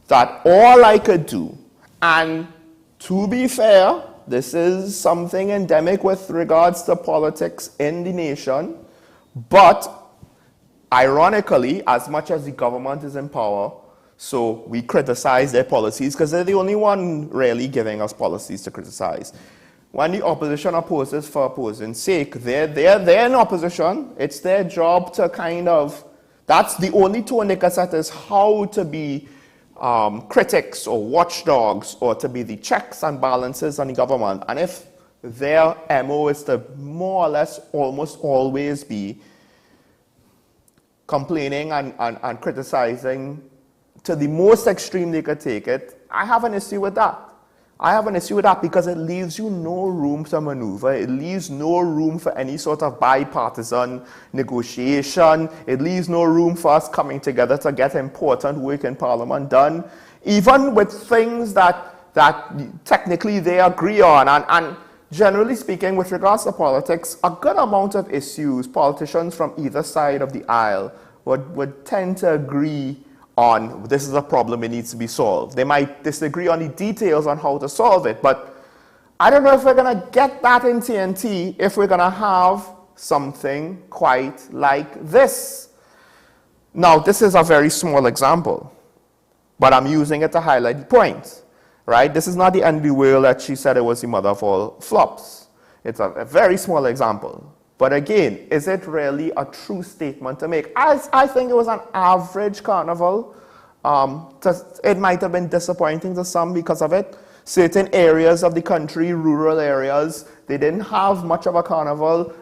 that all I could do, and to be fair, this is something endemic with regards to politics in the nation, but ironically, as much as the government is in power, so we criticize their policies because they're the only one really giving us policies to criticize. When the opposition opposes for opposing's sake, they're in opposition. It's their job to kind of, that's the only tool they can set is how to be critics or watchdogs or to be the checks and balances on the government. And if their MO is to more or less almost always be complaining and criticizing to the most extreme they could take it, I have an issue with that. I have an issue with that because it leaves you no room to maneuver. It leaves no room for any sort of bipartisan negotiation. It leaves no room for us coming together to get important work in Parliament done, even with things that technically they agree on. And generally speaking, with regards to politics, a good amount of issues, politicians from either side of the aisle would tend to agree on this is a problem, it needs to be solved. They might disagree on the details on how to solve it, but I don't know if we're going to get that in TNT if we're going to have something quite like this. Now, this is a very small example, but I'm using it to highlight the point, right? This is not the end of the world that she said it was the mother of all flops. It's a very small example. But again, is it really a true statement to make? I think it was an average carnival. It might have been disappointing to some because of it. Certain areas of the country, rural areas, they didn't have much of a carnival.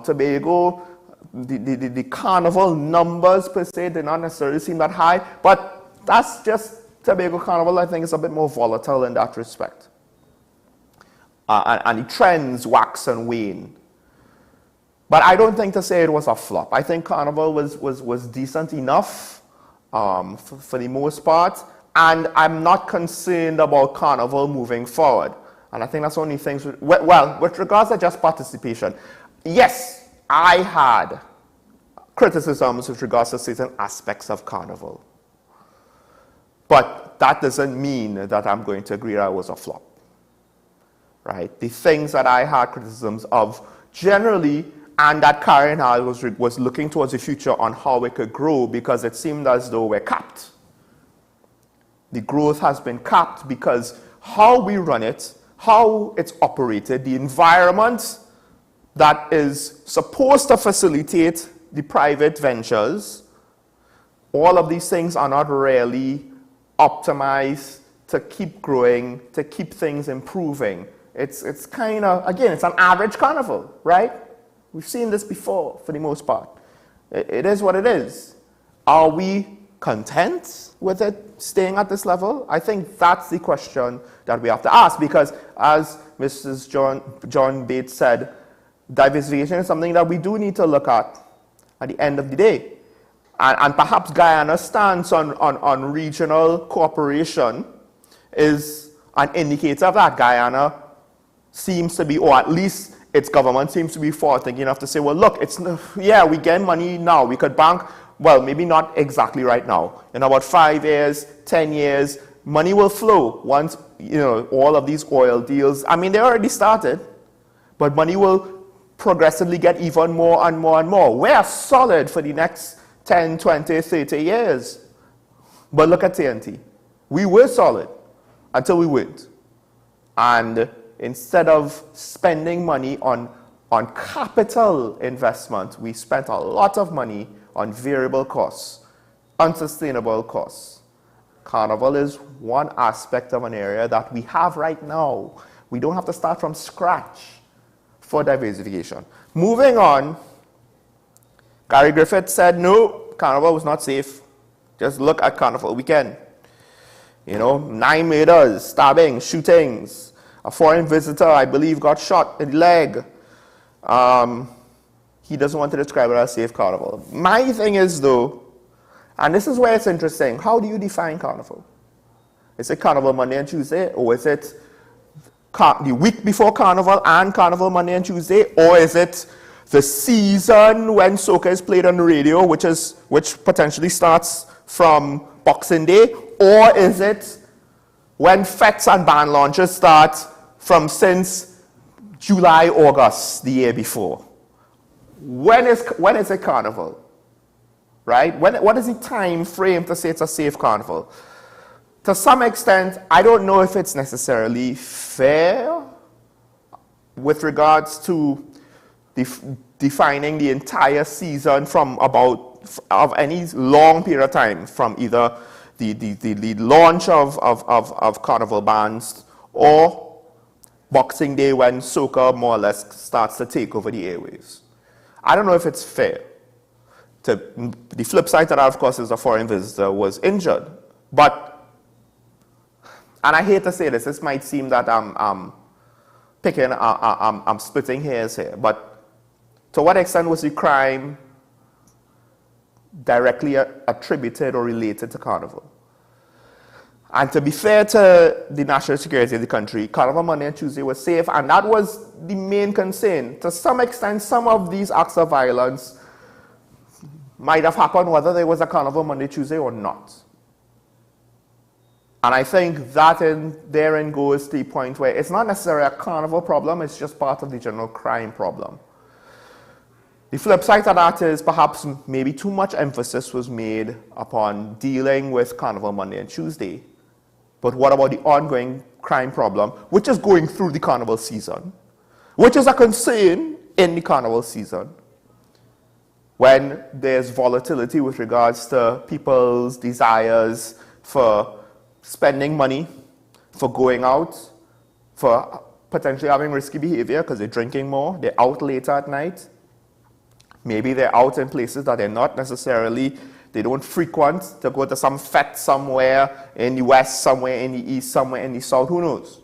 Tobago, the carnival numbers per se did not necessarily seem that high. But that's just Tobago Carnival. I think it's a bit more volatile in that respect. And the trends wax and wane. But I don't think to say it was a flop. I think Carnival was decent enough for the most part, and I'm not concerned about Carnival moving forward. And I think that's only things, with regards to just participation, yes, I had criticisms with regards to certain aspects of Carnival. But that doesn't mean that I'm going to agree that it was a flop, right? The things that I had criticisms of generally, and that Karen had was looking towards the future on how it could grow because it seemed as though we're capped. The growth has been capped because how we run it, how it's operated, the environment that is supposed to facilitate the private ventures, all of these things are not really optimized to keep growing, to keep things improving. It's kind of, again, it's an average carnival, right? We've seen this before, for the most part. It is what it is. Are we content with it staying at this level? I think that's the question that we have to ask, because as Mrs. John Bates said, diversification is something that we do need to look at the end of the day. And perhaps Guyana's stance on regional cooperation is an indicator of that. Guyana seems to be, or at least its government seems to be forward-thinking enough to say, well, look, yeah, we get money now. We could bank, well, maybe not exactly right now. In about 5 years, 10 years, money will flow once, all of these oil deals. I mean, they already started, but money will progressively get even more and more and more. We're solid for the next 10, 20, 30 years. But look at TNT. We were solid until we weren't. And instead of spending money on capital investment, we spent a lot of money on variable costs, unsustainable costs. Carnival is one aspect of an area that we have right now. We don't have to start from scratch for diversification. Moving on, Gary Griffith said, no, Carnival was not safe. Just look at Carnival weekend. 9 murders, stabbings, shootings. A foreign visitor, I believe, got shot in the leg. He doesn't want to describe it as a safe carnival. My thing is, though, and this is where it's interesting, how do you define carnival? Is it Carnival Monday and Tuesday, or is it the week before Carnival and Carnival Monday and Tuesday, or is it the season when soca is played on the radio, which potentially starts from Boxing Day, or is it when fetes and band launches start from since July, August the year before? When is it Carnival? Right? What is the time frame to say it's a safe Carnival? To some extent, I don't know if it's necessarily fair with regards to defining the entire season from of any long period of time, from either the launch of Carnival bands or Boxing Day when soca more or less starts to take over the airwaves. I don't know if it's fair. The flip side to that, of course, is a foreign visitor was injured. But, and I hate to say this might seem that I'm splitting hairs here, but to what extent was the crime directly attributed or related to Carnival? And to be fair to the national security of the country, Carnival Monday and Tuesday was safe, and that was the main concern. To some extent, some of these acts of violence might have happened whether there was a Carnival Monday, Tuesday or not. And I think that therein goes the point where it's not necessarily a Carnival problem, it's just part of the general crime problem. The flip side of that is perhaps maybe too much emphasis was made upon dealing with Carnival Monday and Tuesday. But what about the ongoing crime problem, which is going through the Carnival season, which is a concern in the Carnival season, when there's volatility with regards to people's desires for spending money, for going out, for potentially having risky behavior because they're drinking more, they're out later at night. Maybe they're out in places that they're not necessarily, they don't frequent, to go to some fete somewhere in the west, somewhere in the east, somewhere in the south, who knows?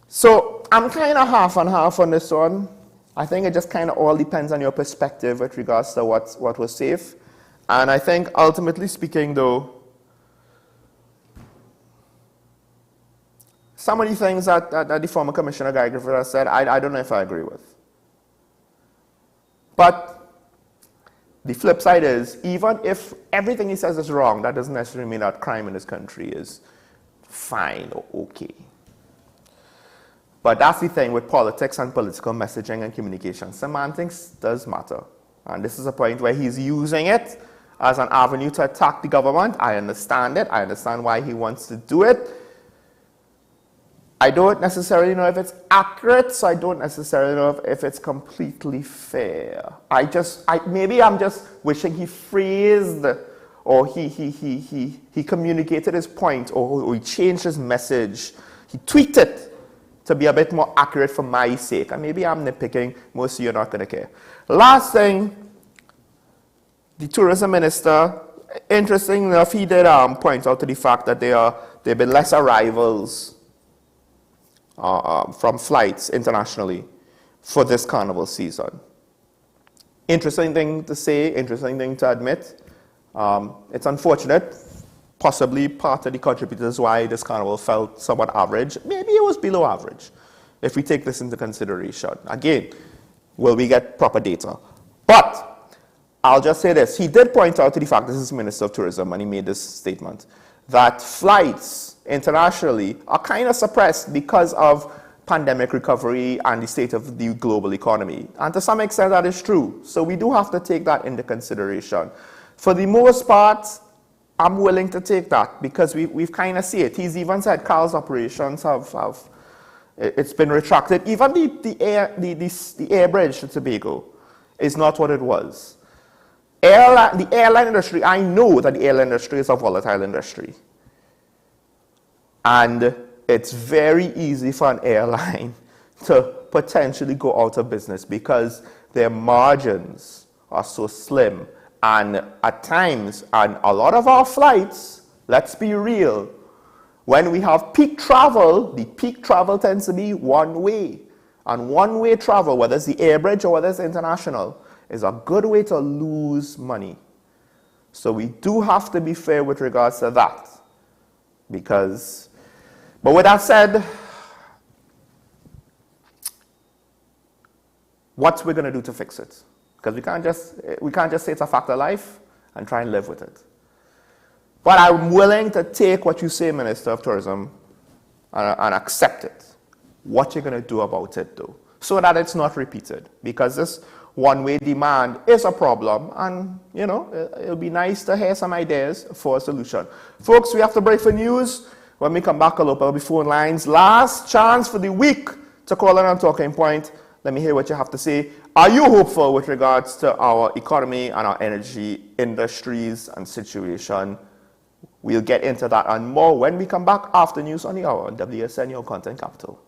So I'm kind of half and half on this one. I think it just kind of all depends on your perspective with regards to what was safe. And I think ultimately speaking though, some of the things that the former Commissioner Guy Griffith has said, I don't know if I agree with. But the flip side is, even if everything he says is wrong, that doesn't necessarily mean that crime in this country is fine or okay. But that's the thing with politics and political messaging and communication. Semantics does matter. And this is a point where he's using it as an avenue to attack the government. I understand it. I understand why he wants to do it. I don't necessarily know if it's accurate, so I don't necessarily know if it's completely fair. Maybe I'm just wishing he phrased or he communicated his point or he changed his message. He tweeted to be a bit more accurate for my sake. And maybe I'm nitpicking, most of you are not going to care. Last thing, the tourism minister, interesting enough, he did point out to the fact that there have been less arrivals from flights internationally for this carnival season. Interesting thing to say, interesting thing to admit. It's unfortunate. Possibly part of the contributors why this carnival felt somewhat average. Maybe it was below average, if we take this into consideration. Again, will we get proper data? But I'll just say this. He did point out to the fact, this is Minister of Tourism, and he made this statement, that flights internationally are kind of suppressed because of pandemic recovery and the state of the global economy. And to some extent, that is true. So we do have to take that into consideration. For the most part, I'm willing to take that because we've kind of seen it. He's even said Carl's operations it's been retracted. Even the air bridge to Tobago is not what it was. The airline industry, I know that the airline industry is a volatile industry. And it's very easy for an airline to potentially go out of business because their margins are so slim. And at times, and a lot of our flights, let's be real, when we have peak travel, the peak travel tends to be one way. And one-way travel, whether it's the air bridge or whether it's international, is a good way to lose money. So we do have to be fair with regards to that. But with that said, what we're going to do to fix it. Because we can't just say it's a fact of life and try and live with it. But I'm willing to take what you say, Minister of Tourism, and accept it. What you're going to do about it, though, so that it's not repeated. Because this one-way demand is a problem, and, you know, it'll be nice to hear some ideas for a solution. Folks, we have to break for news. When we come back, I'll open up the phone lines. Last chance for the week to call in on Talking Point. Let me hear what you have to say. Are you hopeful with regards to our economy and our energy industries and situation? We'll get into that and more when we come back after news on the hour on WSN, your content capital.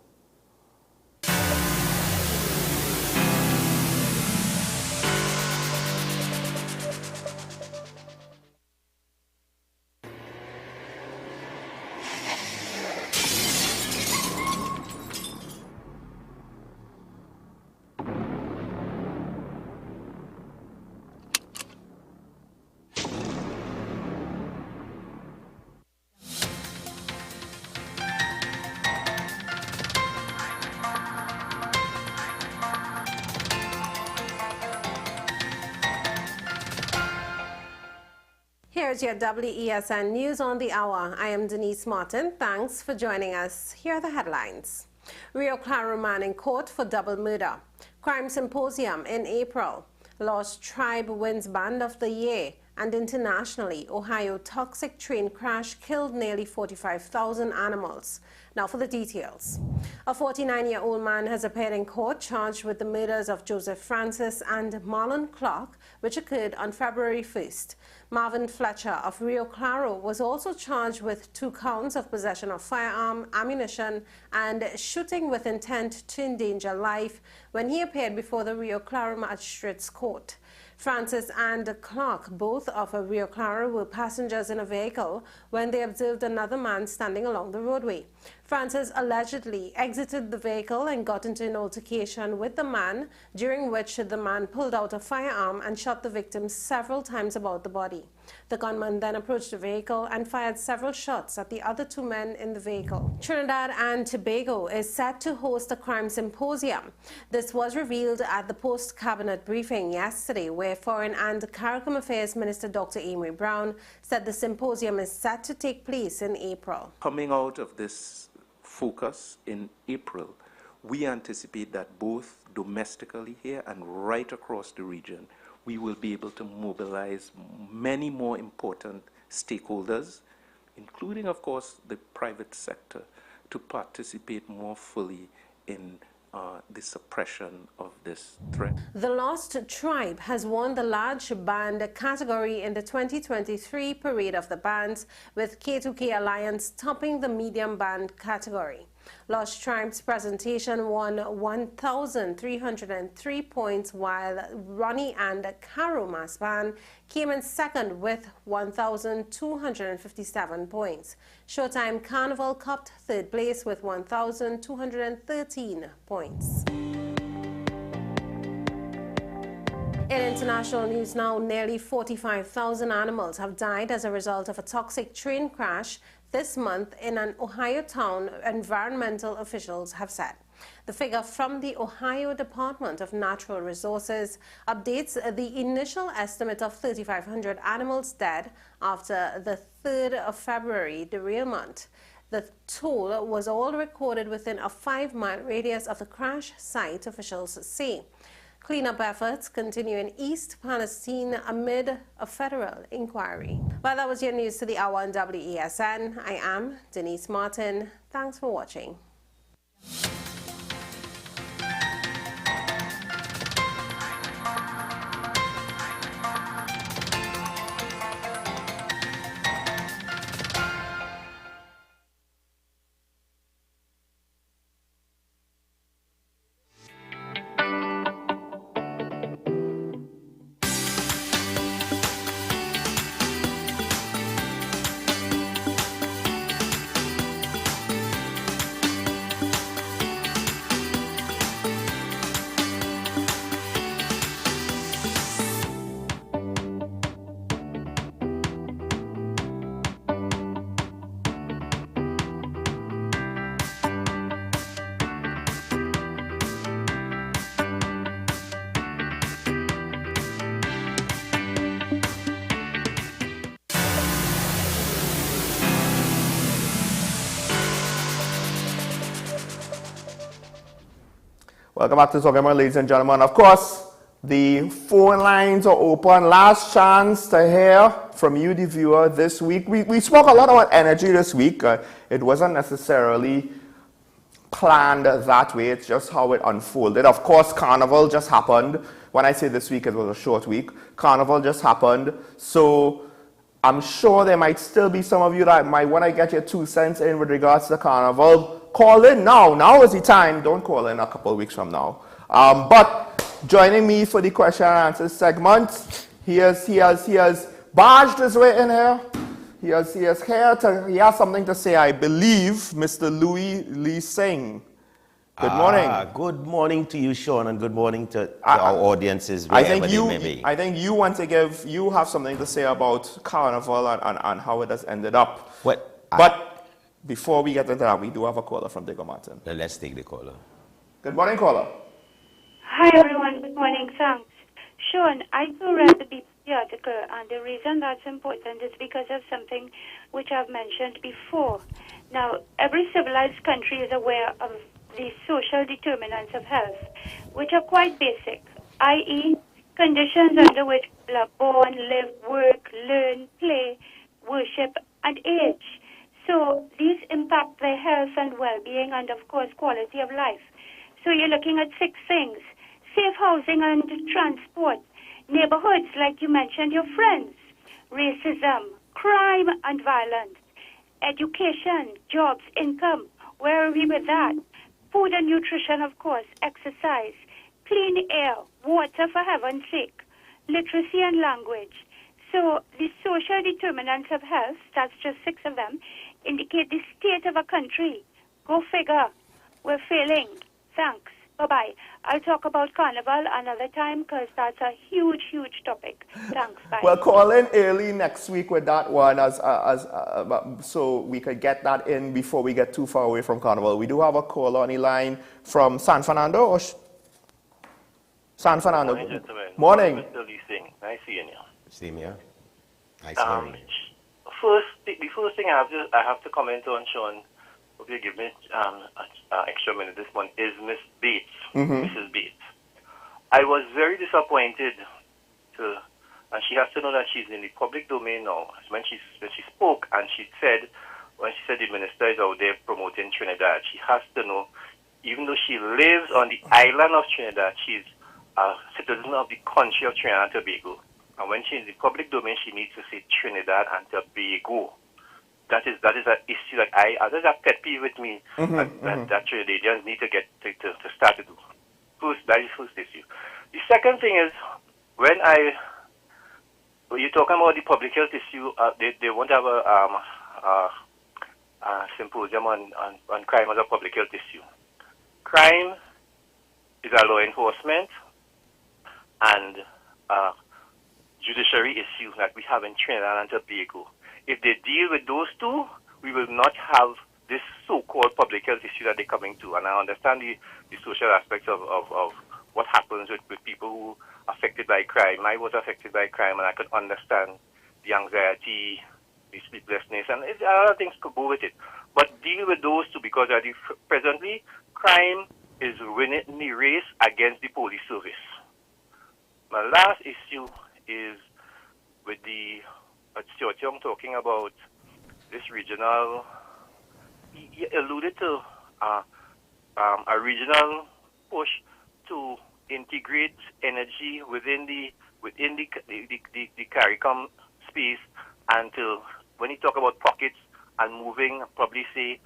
Here's your WESN News on the Hour. I am Denise Martin. Thanks for joining us. Here are the headlines. Rio Claro man in court for double murder. Crime symposium in April. Lost Tribe wins Band of the Year. And internationally, Ohio toxic train crash killed nearly 45,000 animals. Now for the details. A 49-year-old man has appeared in court charged with the murders of Joseph Francis and Marlon Clark, which occurred on February 1st. Marvin Fletcher of Rio Claro was also charged with 2 counts of possession of firearm, ammunition, and shooting with intent to endanger life when he appeared before the Rio Claro Magistrates Court. Francis and Clark, both of Rio Claro, were passengers in a vehicle when they observed another man standing along the roadway. Francis allegedly exited the vehicle and got into an altercation with the man, during which the man pulled out a firearm and shot the victim several times about the body. The gunman then approached the vehicle and fired several shots at the other 2 men in the vehicle. Trinidad and Tobago is set to host a crime symposium. This was revealed at the post-cabinet briefing yesterday, where Foreign and CARICOM Affairs Minister Dr. Amory Brown said the symposium is set to take place in April. Coming out of this focus in April, we anticipate that both domestically here and right across the region, we will be able to mobilize many more important stakeholders, including, of course, the private sector, to participate more fully in the suppression of this threat. The Lost Tribe has won the large band category in the 2023 Parade of the Bands, with K2K Alliance topping the medium band category. Lost Tribe's presentation won 1,303 points, while Ronnie and Caro Mass Band came in second with 1,257 points. Showtime Carnival cupped third place with 1,213 points. In international news now, nearly 45,000 animals have died as a result of a toxic train crash this month in an Ohio town, environmental officials have said. The figure from the Ohio Department of Natural Resources updates the initial estimate of 3,500 animals dead after the 3rd of February derailment. The toll was all recorded within a 5-mile radius of the crash site, officials say. Cleanup efforts continue in East Palestine amid a federal inquiry. Well, that was your news to the hour on WESN. I am Denise Martin. Thanks for watching. Welcome back to Talking About, ladies and gentlemen. Of course, the phone lines are open. Last chance to hear from you, the viewer, this week. We spoke a lot about energy this week. It wasn't necessarily planned that way. It's just how it unfolded. Of course, Carnival just happened. When I say this week, it was a short week. Carnival just happened. So I'm sure there might still be some of you that might want to get your 2 cents in with regards to Carnival. Call in now. Now is the time. Don't call in a couple of weeks from now. But joining me for the question and answer segment, he has barged his way in here. He has something to say, I believe, Mr. Louis Lee Singh. Good morning. Good morning to you, Sean, and good morning to our audiences, I wherever think they may be. I think you have something to say about Carnival and how it has ended up. But before we get into that, we do have a caller from Digger Martin. Let's take the caller. Good morning, caller. Hi, everyone. Good morning. Thanks. Sean, I too read the BBC article, and the reason that's important is because of something which I've mentioned before. Now, every civilized country is aware of the social determinants of health, which are quite basic, i.e., conditions under which people are born, live, work, learn, play, worship, and age. So these impact their health and well-being and, of course, quality of life. So you're looking at 6 things: safe housing and transport, neighborhoods, like you mentioned, your friends, racism, crime and violence, education, jobs, income. Where are we with that? Food and nutrition, of course, exercise, clean air, water, for heaven's sake, literacy and language. So the social determinants of health, that's just 6 of them, indicate the state of a country. Go figure. We're failing. Thanks. Bye-bye. I'll talk about Carnival another time because that's a huge, huge topic. Thanks. Bye. Well, call in early next week with that one so we could get that in before we get too far away from Carnival. We do have a caller on the line from San Fernando. San Fernando. Morning, gentlemen. Morning. Mr. Lee Singh. Nice seeing you. Same here. Nice hearing you. The first thing I have to comment on, Sean, hope you give me an extra minute this one, is Miss Bates, Mrs. Bates. I was very disappointed and she has to know that she's in the public domain now. When she spoke and when she said the minister is out there promoting Trinidad, she has to know, even though she lives on the island of Trinidad, she's a citizen of the country of Trinidad and Tobago. And when she's in the public domain, she needs to say Trinidad and Tobago. That is an issue that there's a pet peeve with me that Trinidadians need to get to start to do. That is the first issue. The second thing is, when you're talking about the public health issue, they want to have a symposium on crime as a public health issue. Crime is a law enforcement and judiciary issue that we have in Trinidad and Tobago. If they deal with those two, we will not have this so-called public health issue that they're coming to. And I understand the social aspects of what happens with people who are affected by crime. I was affected by crime, and I could understand the anxiety, the sleeplessness, and other things could go with it. But deal with those two, because presently, crime is winning the race against the police service. My last issue is with the Stuart Young talking about this regional. He alluded to a regional push to integrate energy within the CARICOM space, and when he talk about pockets and moving, probably say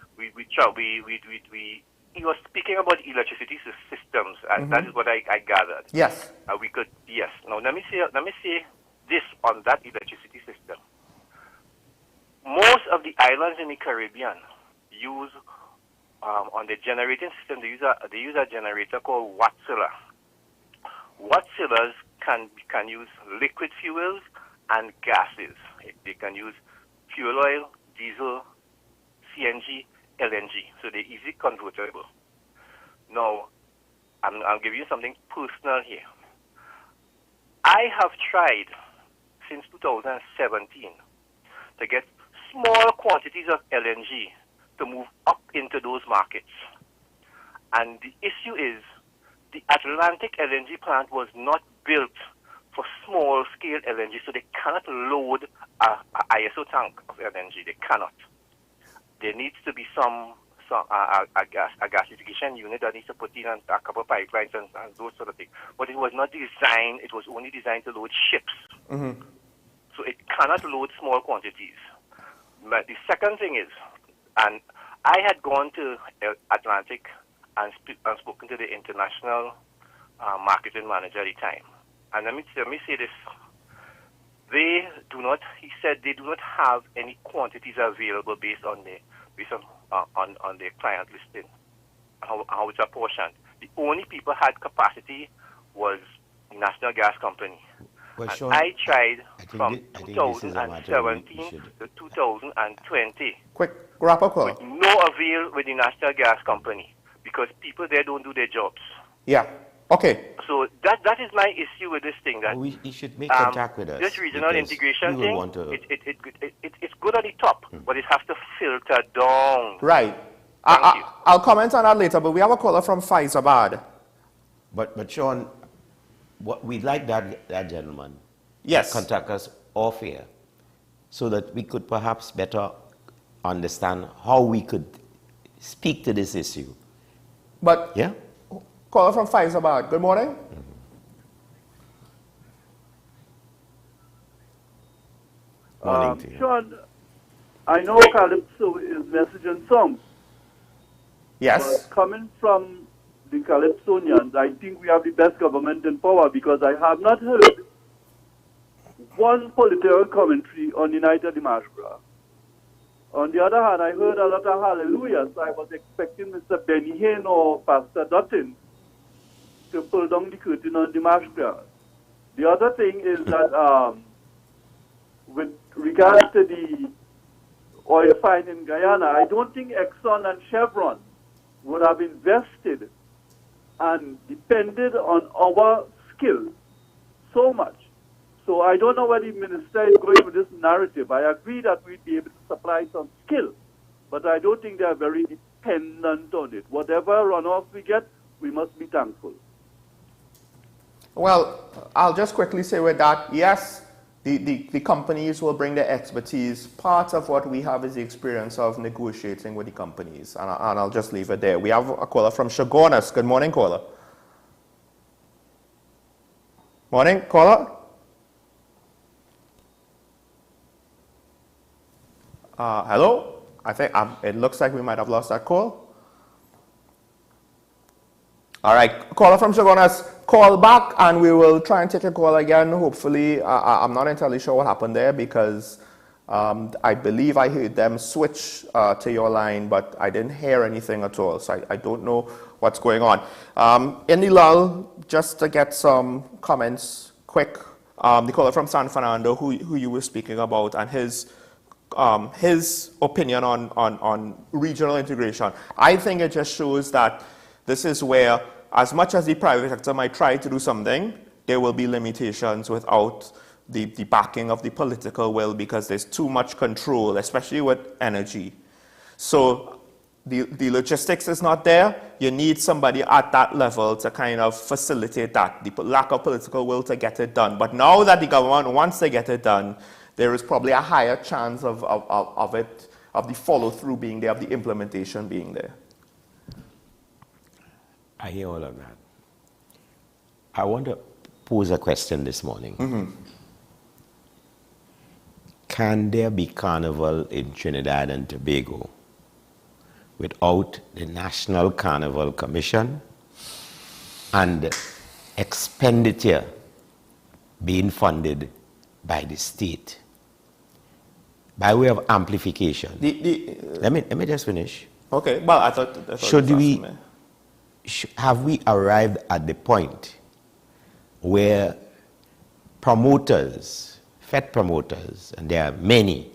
he was speaking about electricity systems, and that is what I gathered. Yes. Yes. Now let me say this on that electricity system. Most of the islands in the Caribbean use on the generating system. They use a generator called Watsilla. Watsillas can use liquid fuels and gases. They can use fuel oil, diesel, CNG, LNG. So they're easy convertible. Now, I'll give you something personal here. I have tried since 2017 to get small quantities of LNG to move up into those markets. And the issue is the Atlantic LNG plant was not built for small-scale LNG, so they cannot load a ISO tank of LNG. They cannot. There needs to be a gasification unit that needs to put in a couple of pipelines and those sort of things. But it was not designed, it was only designed to load ships. Mm-hmm. So it cannot load small quantities. But the second thing is, and I had gone to Atlantic and spoken to the international marketing manager at the time. And let me say this. They do not, he said, they do not have any quantities available based on their client listing, how it's apportioned. The only people had capacity was the National Gas Company. Well, and Sean, I tried from 2017 to 2020. Quick wrap up call. With no avail with the National Gas Company because people there don't do their jobs. Yeah. Okay. So that is my issue with this thing. That he should make contact with us. This regional integration thing, it's good at the top, but it has to filter down. Right. I'll comment on that later, but we have a caller from Faizabad. But Sean, we'd like that gentleman to contact us off air so that we could perhaps better understand how we could speak to this issue. But yeah. Caller from Faizabad. Good morning. Morning to you. Sean, I know Calypso is messaging songs. Yes. But coming from the Calypsonians, I think we have the best government in power because I have not heard one political commentary on United Dimashgra. On the other hand, I heard a lot of hallelujahs. I was expecting Mr. Benny Hinn or Pastor Dutton to pull down the curtain on Dimashgra. The other thing is that with regards to the oil find in Guyana, I don't think Exxon and Chevron would have invested and depended on our skill so much. So I don't know where the minister is going with this narrative. I agree that we'd be able to supply some skill, but I don't think they are very dependent on it. Whatever runoff we get, we must be thankful. Well, I'll just quickly say with that, yes, the companies will bring their expertise. Part of what we have is the experience of negotiating with the companies, and I'll just leave it there. We have a caller from Chaguanas. Good morning, caller. Morning, caller. Hello? I think it looks like we might have lost that call. All right, caller from Chaguanas, call back and we will try and take a call again. Hopefully, I'm not entirely sure what happened there because I believe I heard them switch to your line, but I didn't hear anything at all. So I don't know what's going on. In the lull, just to get some comments quick, the caller from San Fernando who you were speaking about and his opinion on regional integration. I think it just shows that this is where, as much as the private sector might try to do something, there will be limitations without the backing of the political will because there's too much control, especially with energy. So the logistics is not there. You need somebody at that level to kind of facilitate that, the lack of political will to get it done. But now that the government wants to get it done, there is probably a higher chance of the follow-through being there, of the implementation being there. I hear all of that. I want to pose a question this morning. Mm-hmm. Can there be carnival in Trinidad and Tobago without the National Carnival Commission and expenditure being funded by the state? By way of amplification. Let me just finish. Okay, well, I thought have we arrived at the point where promoters, FET promoters, and there are many,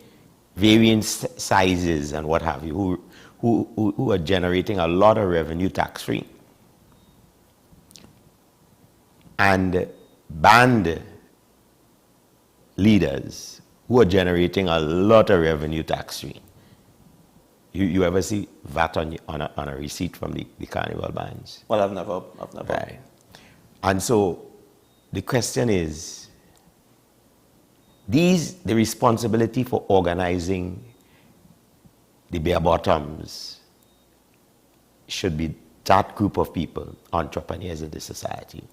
varying sizes and what have you, who are generating a lot of revenue tax-free, and band leaders who are generating a lot of revenue tax-free? You ever see VAT on a receipt from the carnival bands? Well, I've never. Right. And so the question is, the responsibility for organizing the bare bottoms should be that group of people, entrepreneurs in the society.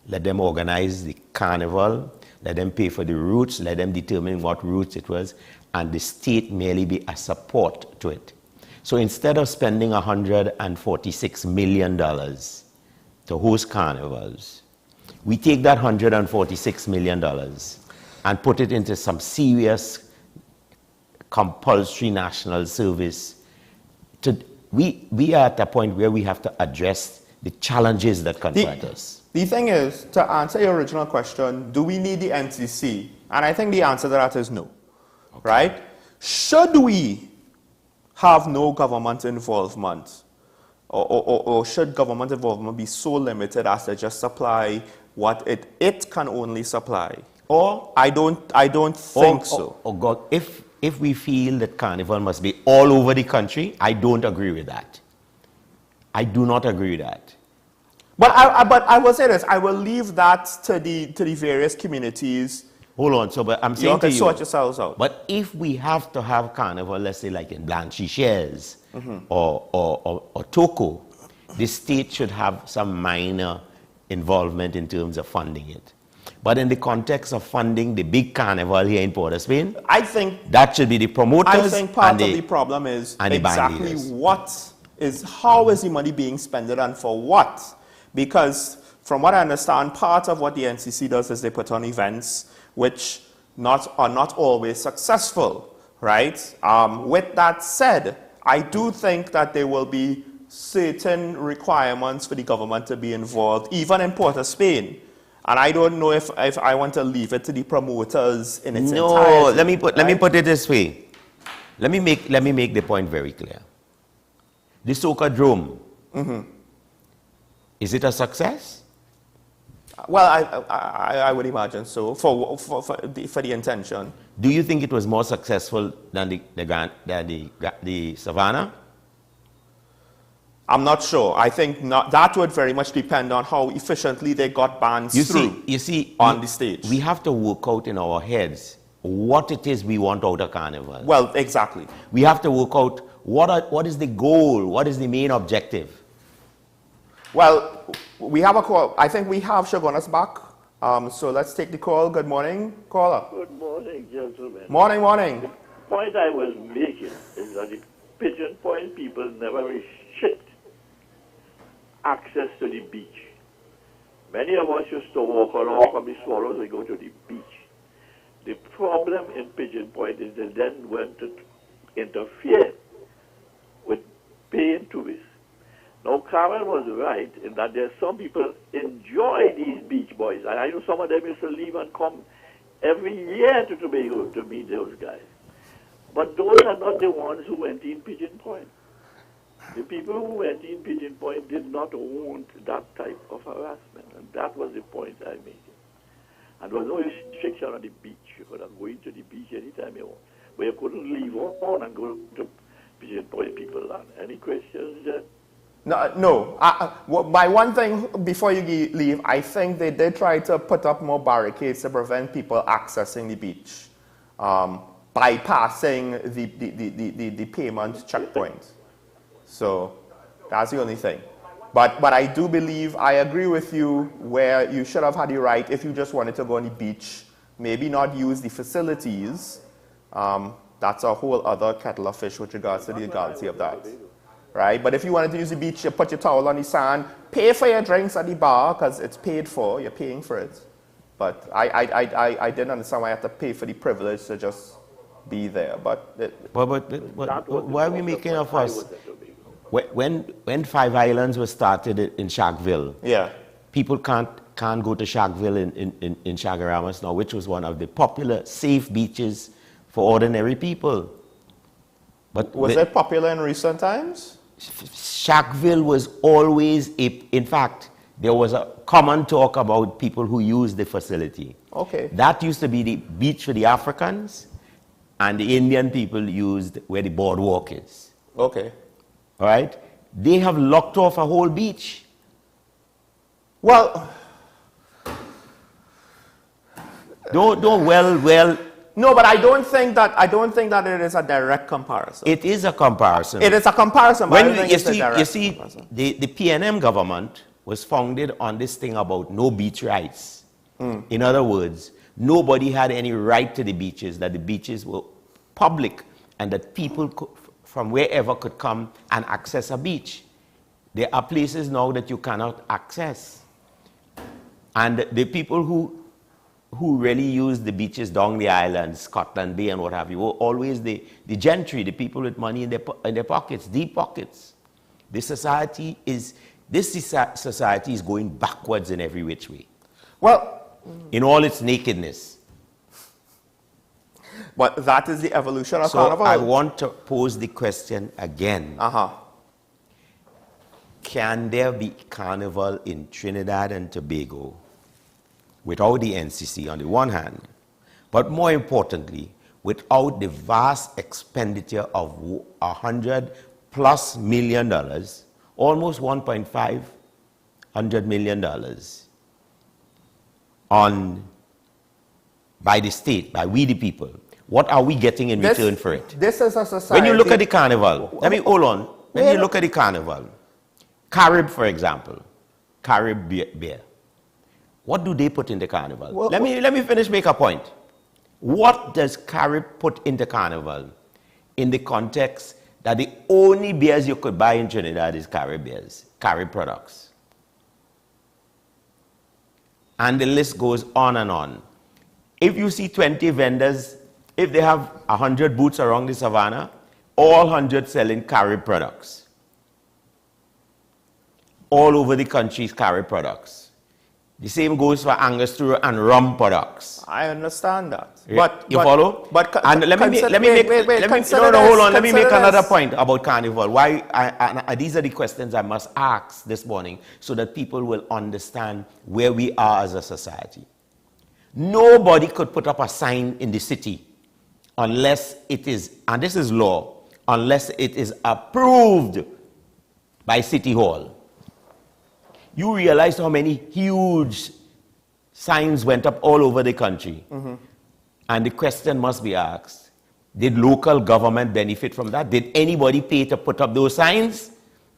Let them organize the carnival, let them pay for the routes, let them determine what routes it was, and the state merely be a support to it. So instead of spending $146 million to host carnivals, we take that $146 million and put it into some serious compulsory national service. We are at a point where we have to address the challenges that confront us. The thing is, to answer your original question, do we need the NCC? And I think the answer to that is no. Okay. Right? Should we have no government involvement? Or should government involvement be so limited as to just supply what it can only supply? Or I don't think so. Oh God, if we feel that carnival must be all over the country, I don't agree with that. I do not agree with that. But I will say this, I will leave that to the various communities. Hold on, so but I'm saying to you, sort yourselves out. But if we have to have carnival, let's say like in Blanchisseuse or Toko, the state should have some minor involvement in terms of funding it. But in the context of funding the big carnival here in Port of Spain, I think that should be the promoters. I think part of the problem is exactly how is the money being spent and for what? Because from what I understand, part of what the NCC does is they put on events which are not always successful, right? With that said, I do think that there will be certain requirements for the government to be involved, even in Port of Spain. And I don't know if I want to leave it to the promoters in its entirety. No, let me put it this way. Let me make the point very clear. The Soca Drome, is it a success? Well, I would imagine so for the intention. Do you think it was more successful than the Savannah? I'm not sure. I think that would very much depend on how efficiently they got bands through on the stage. We have to work out in our heads what it is we want out of carnival. Well, exactly. We have to work out what is the goal, what is the main objective. Well, we have a call. I think we have Shagonas back. So let's take the call. Good morning, caller. Good morning, gentlemen. Morning, morning. The point I was making is that the Pigeon Point people never restrict access to the beach. Many of us used to walk along from the Swallows and go to the beach. The problem in Pigeon Point is they then went to interfere with paying tourists. Now, Carmen was right in that there's some people enjoy these beach boys. And I know some of them used to leave and come every year to Tobago to meet those guys. But those are not the ones who went in Pigeon Point. The people who went in Pigeon Point did not want that type of harassment. And that was the point I made. And there was no restriction on the beach. You could have gone to the beach anytime you want. But you couldn't leave on and go to Pigeon Point people land. Any questions there? No. By one thing, before you leave, I think they did try to put up more barricades to prevent people accessing the beach, bypassing the payment checkpoint. So that's the only thing. But I do believe, I agree with you, where you should have had the right, if you just wanted to go on the beach, maybe not use the facilities. That's a whole other kettle of fish with regards to the legality of that. Right? But if you wanted to use the beach, you put your towel on the sand, pay for your drinks at the bar because it's paid for, you're paying for it. But I didn't understand why I had to pay for the privilege to just be there. But why are we making a fuss? When Five Islands was started in Sharkville, people can't go to Sharkville in Chagaramas now, which was one of the popular, safe beaches for ordinary people. But was it popular in recent times? Sharkville was always, in fact, there was a common talk about people who used the facility. Okay. That used to be the beach for the Africans, and the Indian people used where the boardwalk is. Okay. All right? They have locked off a whole beach. Well, No, but I don't think that it is a direct comparison. It is a comparison. It is a comparison, but I don't think it's a direct you see, comparison. the PNM government was founded on this thing about no beach rights. In other words, nobody had any right to the beaches, that the beaches were public, and that people from wherever could come and access a beach. There are places now that you cannot access. And the people who really use the beaches down the islands, Scotland Bay and what have you, were always the gentry, the people with money in their pockets, deep pockets. This society is going backwards in every which way. Well, in all its nakedness. But that is the evolution of so Carnival. I want to pose the question again. Can there be Carnival in Trinidad and Tobago without the NCC on the one hand, but more importantly, without the vast expenditure of $100+ million, almost $1.5 million by the state, by we the people? What are we getting in return for it? This is a society. When you look at the Carnival, hold on. When you look at the Carnival, Carib, for example, Carib beer. What do they put in the Carnival? Let me finish, make a point. What does Carib put in the Carnival in the context that the only beers you could buy in Trinidad is Carib beers, Carib products? And the list goes on and on. If you see 20 vendors, if they have 100 booths around the savannah, all 100 selling Carib products. All over the country's Carib products. The same goes for Angostura and rum products. I understand that. You follow? And let me make another point about Carnival. Why? These are the questions I must ask this morning so that people will understand where we are as a society. Nobody could put up a sign in the city unless it is, and this is law, unless it is approved by City Hall. You realize how many huge signs went up all over the country. And the question must be asked, did local government benefit from that? Did anybody pay to put up those signs?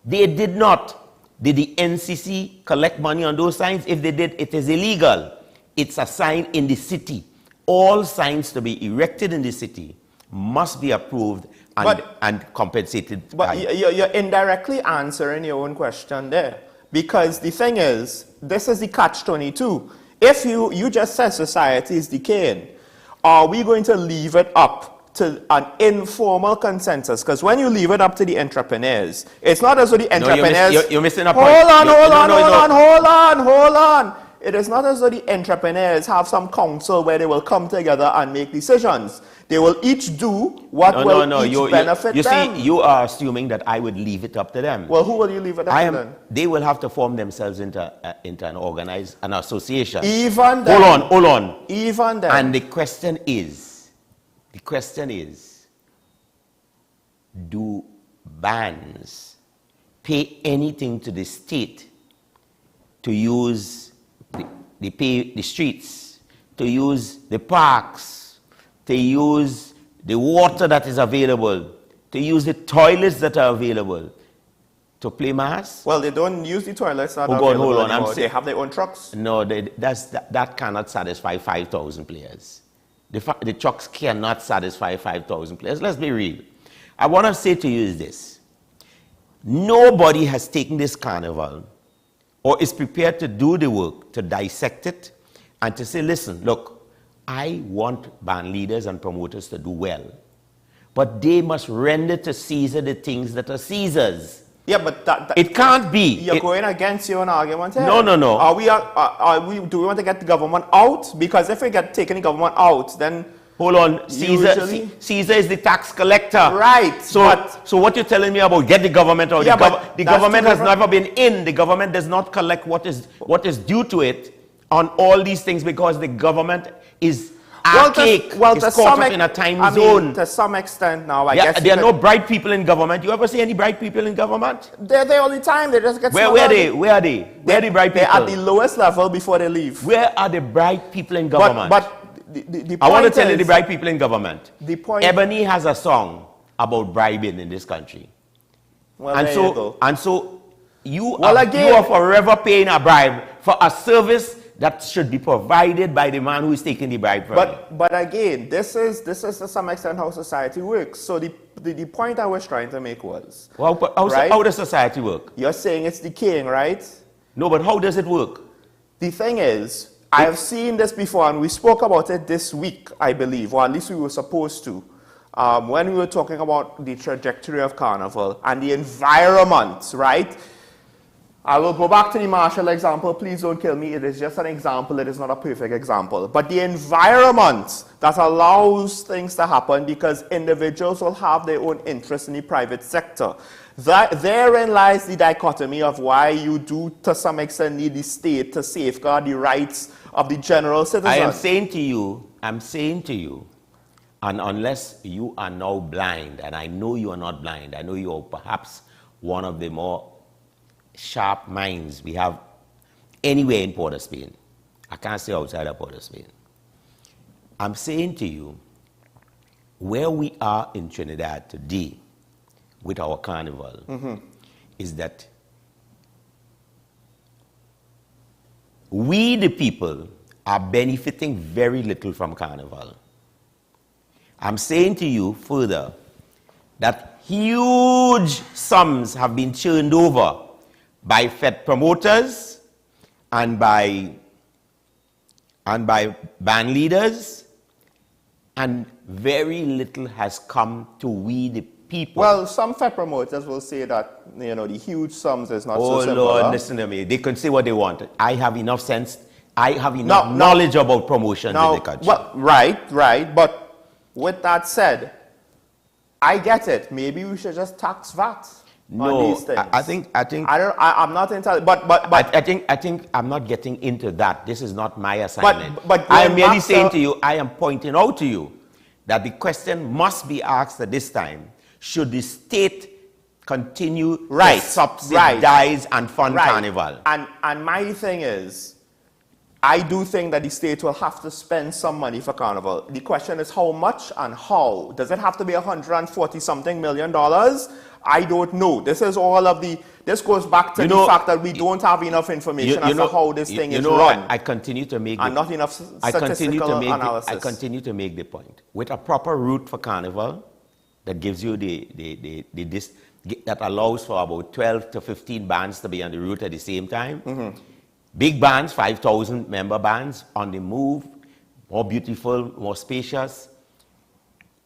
They did not. Did the NCC collect money on those signs? If they did, it is illegal. It's a sign in the city. All signs to be erected in the city must be approved and compensated. But you're indirectly answering your own question there. Because the thing is, this is the catch-22. If you just said society is decaying, are we going to leave it up to an informal consensus? Because when you leave it up to the entrepreneurs, it's not as though the entrepreneurs... You're missing a point. Hold on. It is not as though the entrepreneurs have some council where they will come together and make decisions. They will each do what will benefit them. See, you are assuming that I would leave it up to them. Well, who will you leave it up to then? They will have to form themselves into an association. Even then. Hold on. Even then. And the question is, do bands pay anything to the state to use the streets, to use the parks, to use the water that is available, to use the toilets that are available, to play mass? Well, they don't use the toilets that are available anymore. They have their own trucks. No, that cannot satisfy 5,000 players. The trucks cannot satisfy 5,000 players. Let's be real. I want to say to you is this. Nobody has taken this carnival or is prepared to do the work, to dissect it, and to say, listen, look, I want band leaders and promoters to do well, but they must render to Caesar the things that are Caesar's. Yeah, but it can't be. You're going against your own argument here. No. Do we want to get the government out? Because if we get taking the government out, then... Hold on, Caesar is the tax collector. Right. So what you're telling me about get the government out? Yeah, the government has never been in. The government does not collect what is due to it on all these things because the government is archaic. It's caught up in a time zone. To some extent now, I guess. There are no bright people in government. You ever see any bright people in government? They're there all the time. They just get Where are they? Where are the bright people? They're at the lowest level before they leave. Where are the bright people in government? But I want to tell you the bright people in government. The point. Ebony has a song about bribing in this country. Well, and there so, you go. and so you, Well, you are forever paying a bribe for a service that should be provided by the man who is taking the bribe from you. But again, this is to some extent how society works. So the point I was trying to make was, How does society work? You're saying it's decaying, right? No, but how does it work? The thing is, I have seen this before, and we spoke about it this week, I believe, or at least we were supposed to, when we were talking about the trajectory of Carnival and the environment, right? I will go back to the Marshall example. Please don't kill me. It is just an example. It is not a perfect example. But the environment that allows things to happen, because individuals will have their own interest in the private sector. Therein lies the dichotomy of why you do, to some extent, need the state to safeguard the rights of the general citizen. I'm saying to you, and unless you are now blind, and I know you are not blind, I know you are perhaps one of the more sharp minds we have anywhere in Port of Spain. I can't say outside of Port of Spain. I'm saying to you, where we are in Trinidad today with our carnival is that we, the people, are benefiting very little from carnival. I'm saying to you further that huge sums have been churned over by Fed promoters and by band leaders, and very little has come to we the people. Well, some Fed promoters will say that, you know, the huge sums is not so simple. Lord, listen to me. They can say what they want. I have enough sense. I have enough knowledge about promotions in the country. Well, right. But with that said, I get it. Maybe we should just tax VAT. No, I think I'm not entirely, but I think I'm not getting into that. This is not my assignment. But I am merely saying to you, I am pointing out to you that the question must be asked at this time: should the state continue to subsidize and fund carnival? And my thing is, I do think that the state will have to spend some money for carnival. The question is how much and how. Does it have to be $140-something million? I don't know. This is all of the. This goes back to the fact that we don't have enough information as to how this thing is run. I continue to make. And not enough statistical analysis. I continue to make the point. With a proper route for carnival, that gives you that allows for about 12 to 15 bands to be on the route at the same time. Big bands, 5,000 member bands on the move, more beautiful, more spacious,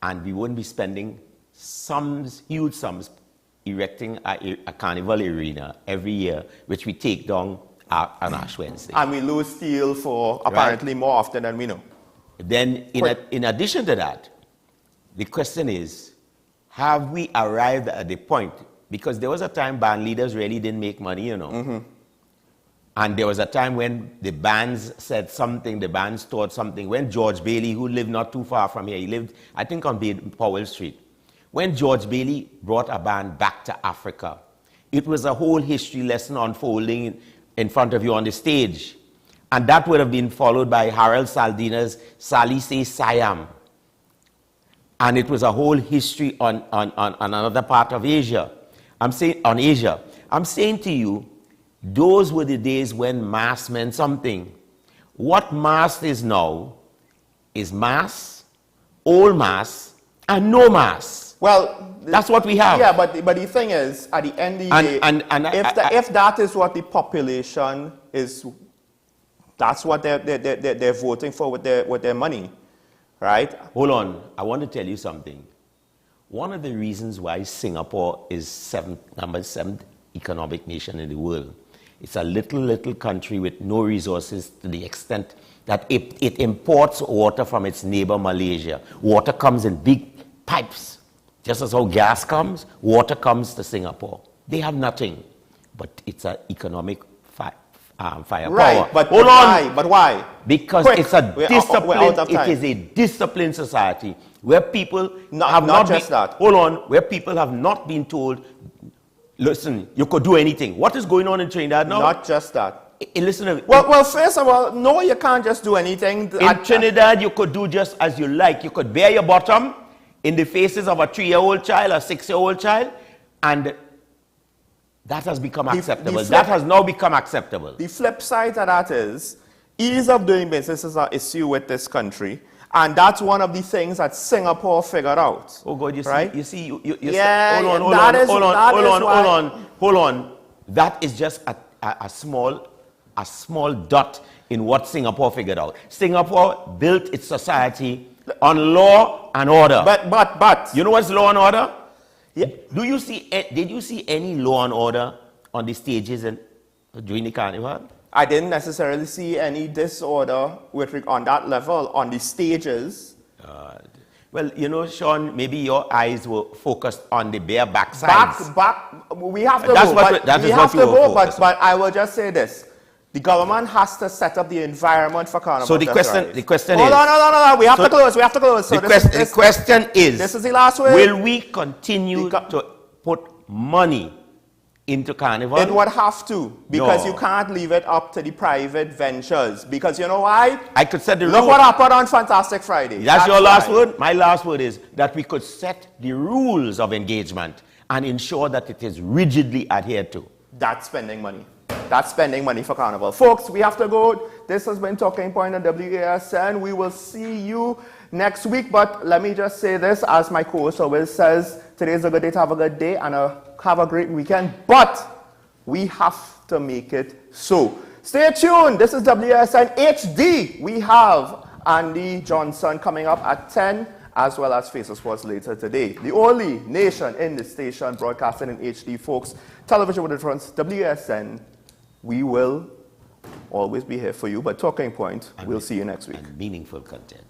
and we wouldn't be spending huge sums erecting a carnival arena every year, which we take down on Ash Wednesday. And we lose steel for apparently more often than we know. Then, in addition to that, the question is, have we arrived at the point? Because there was a time band leaders really didn't make money, you know. And there was a time when the bands said something, the bands taught something. When George Bailey, who lived not too far from here, he lived, I think, on Powell Street. When George Bailey brought a band back to Africa, it was a whole history lesson unfolding in front of you on the stage. And that would have been followed by Harold Saldina's Salise Siam. And it was a whole history on another part of Asia. I'm saying to you, those were the days when mass meant something. What mass is now is mass, old mass, and no mass. Well, that's what we have. Yeah, but the thing is, at the end of the day, if that is what the population is, that's what they're voting for with their money, right? Hold on, I want to tell you something. One of the reasons why Singapore is number 7th economic nation in the world. It's a little country with no resources to the extent that it imports water from its neighbor Malaysia. Water comes in big pipes. Just as how gas comes, water comes to Singapore. They have nothing, but it's an economic firepower. Right, but hold why? on. But why? Because it's a disciplined. It is a disciplined society where people have not just that. Hold on, where people have not been told, listen, you could do anything. What is going on in Trinidad now? Not just that. listen to me. Well, first of all, no, you can't just do anything. In Trinidad, you could do just as you like. You could bare your bottom in the faces of a 3-year-old child, a 6-year-old child, and that has become acceptable. That has now become acceptable. The flip side of that is ease of doing business is an issue with this country. And that's one of the things that Singapore figured out. Oh God, you right? see, hold on. That is just a small dot in what Singapore figured out. Singapore built its society on law and order. But you know what's law and order? Yeah. Did you see any law and order on the stages during the carnival? I didn't necessarily see any disorder on that level on the stages. Well, you know, Sean, maybe your eyes were focused on the bare backsides. We have to go. But I will just say this. The government has to set up the environment for carnival. So the question is... Hold on. We have to close. So the question is... This is the last word. Will we continue to put money into carnival? It would have to, because you can't leave it up to the private ventures. Because you know why? I could set the Look what happened on Fantastic Friday. That's your last word? My last word is that we could set the rules of engagement and ensure that it is rigidly adhered to. That's spending money. That's spending money for carnival. Folks, we have to go. This has been Talking Point on WASN. We will see you next week. But let me just say this, as my co-host always says, today's a good day to have a good day and have a great weekend. But we have to make it so. Stay tuned. This is WSN HD. We have Andy Johnson coming up at 10, as well as Face of Sports later today. The only nation in the station broadcasting in HD, folks. Television with a difference. WSN. We will always be here for you, but Talking Point, we'll see you next week. And meaningful content.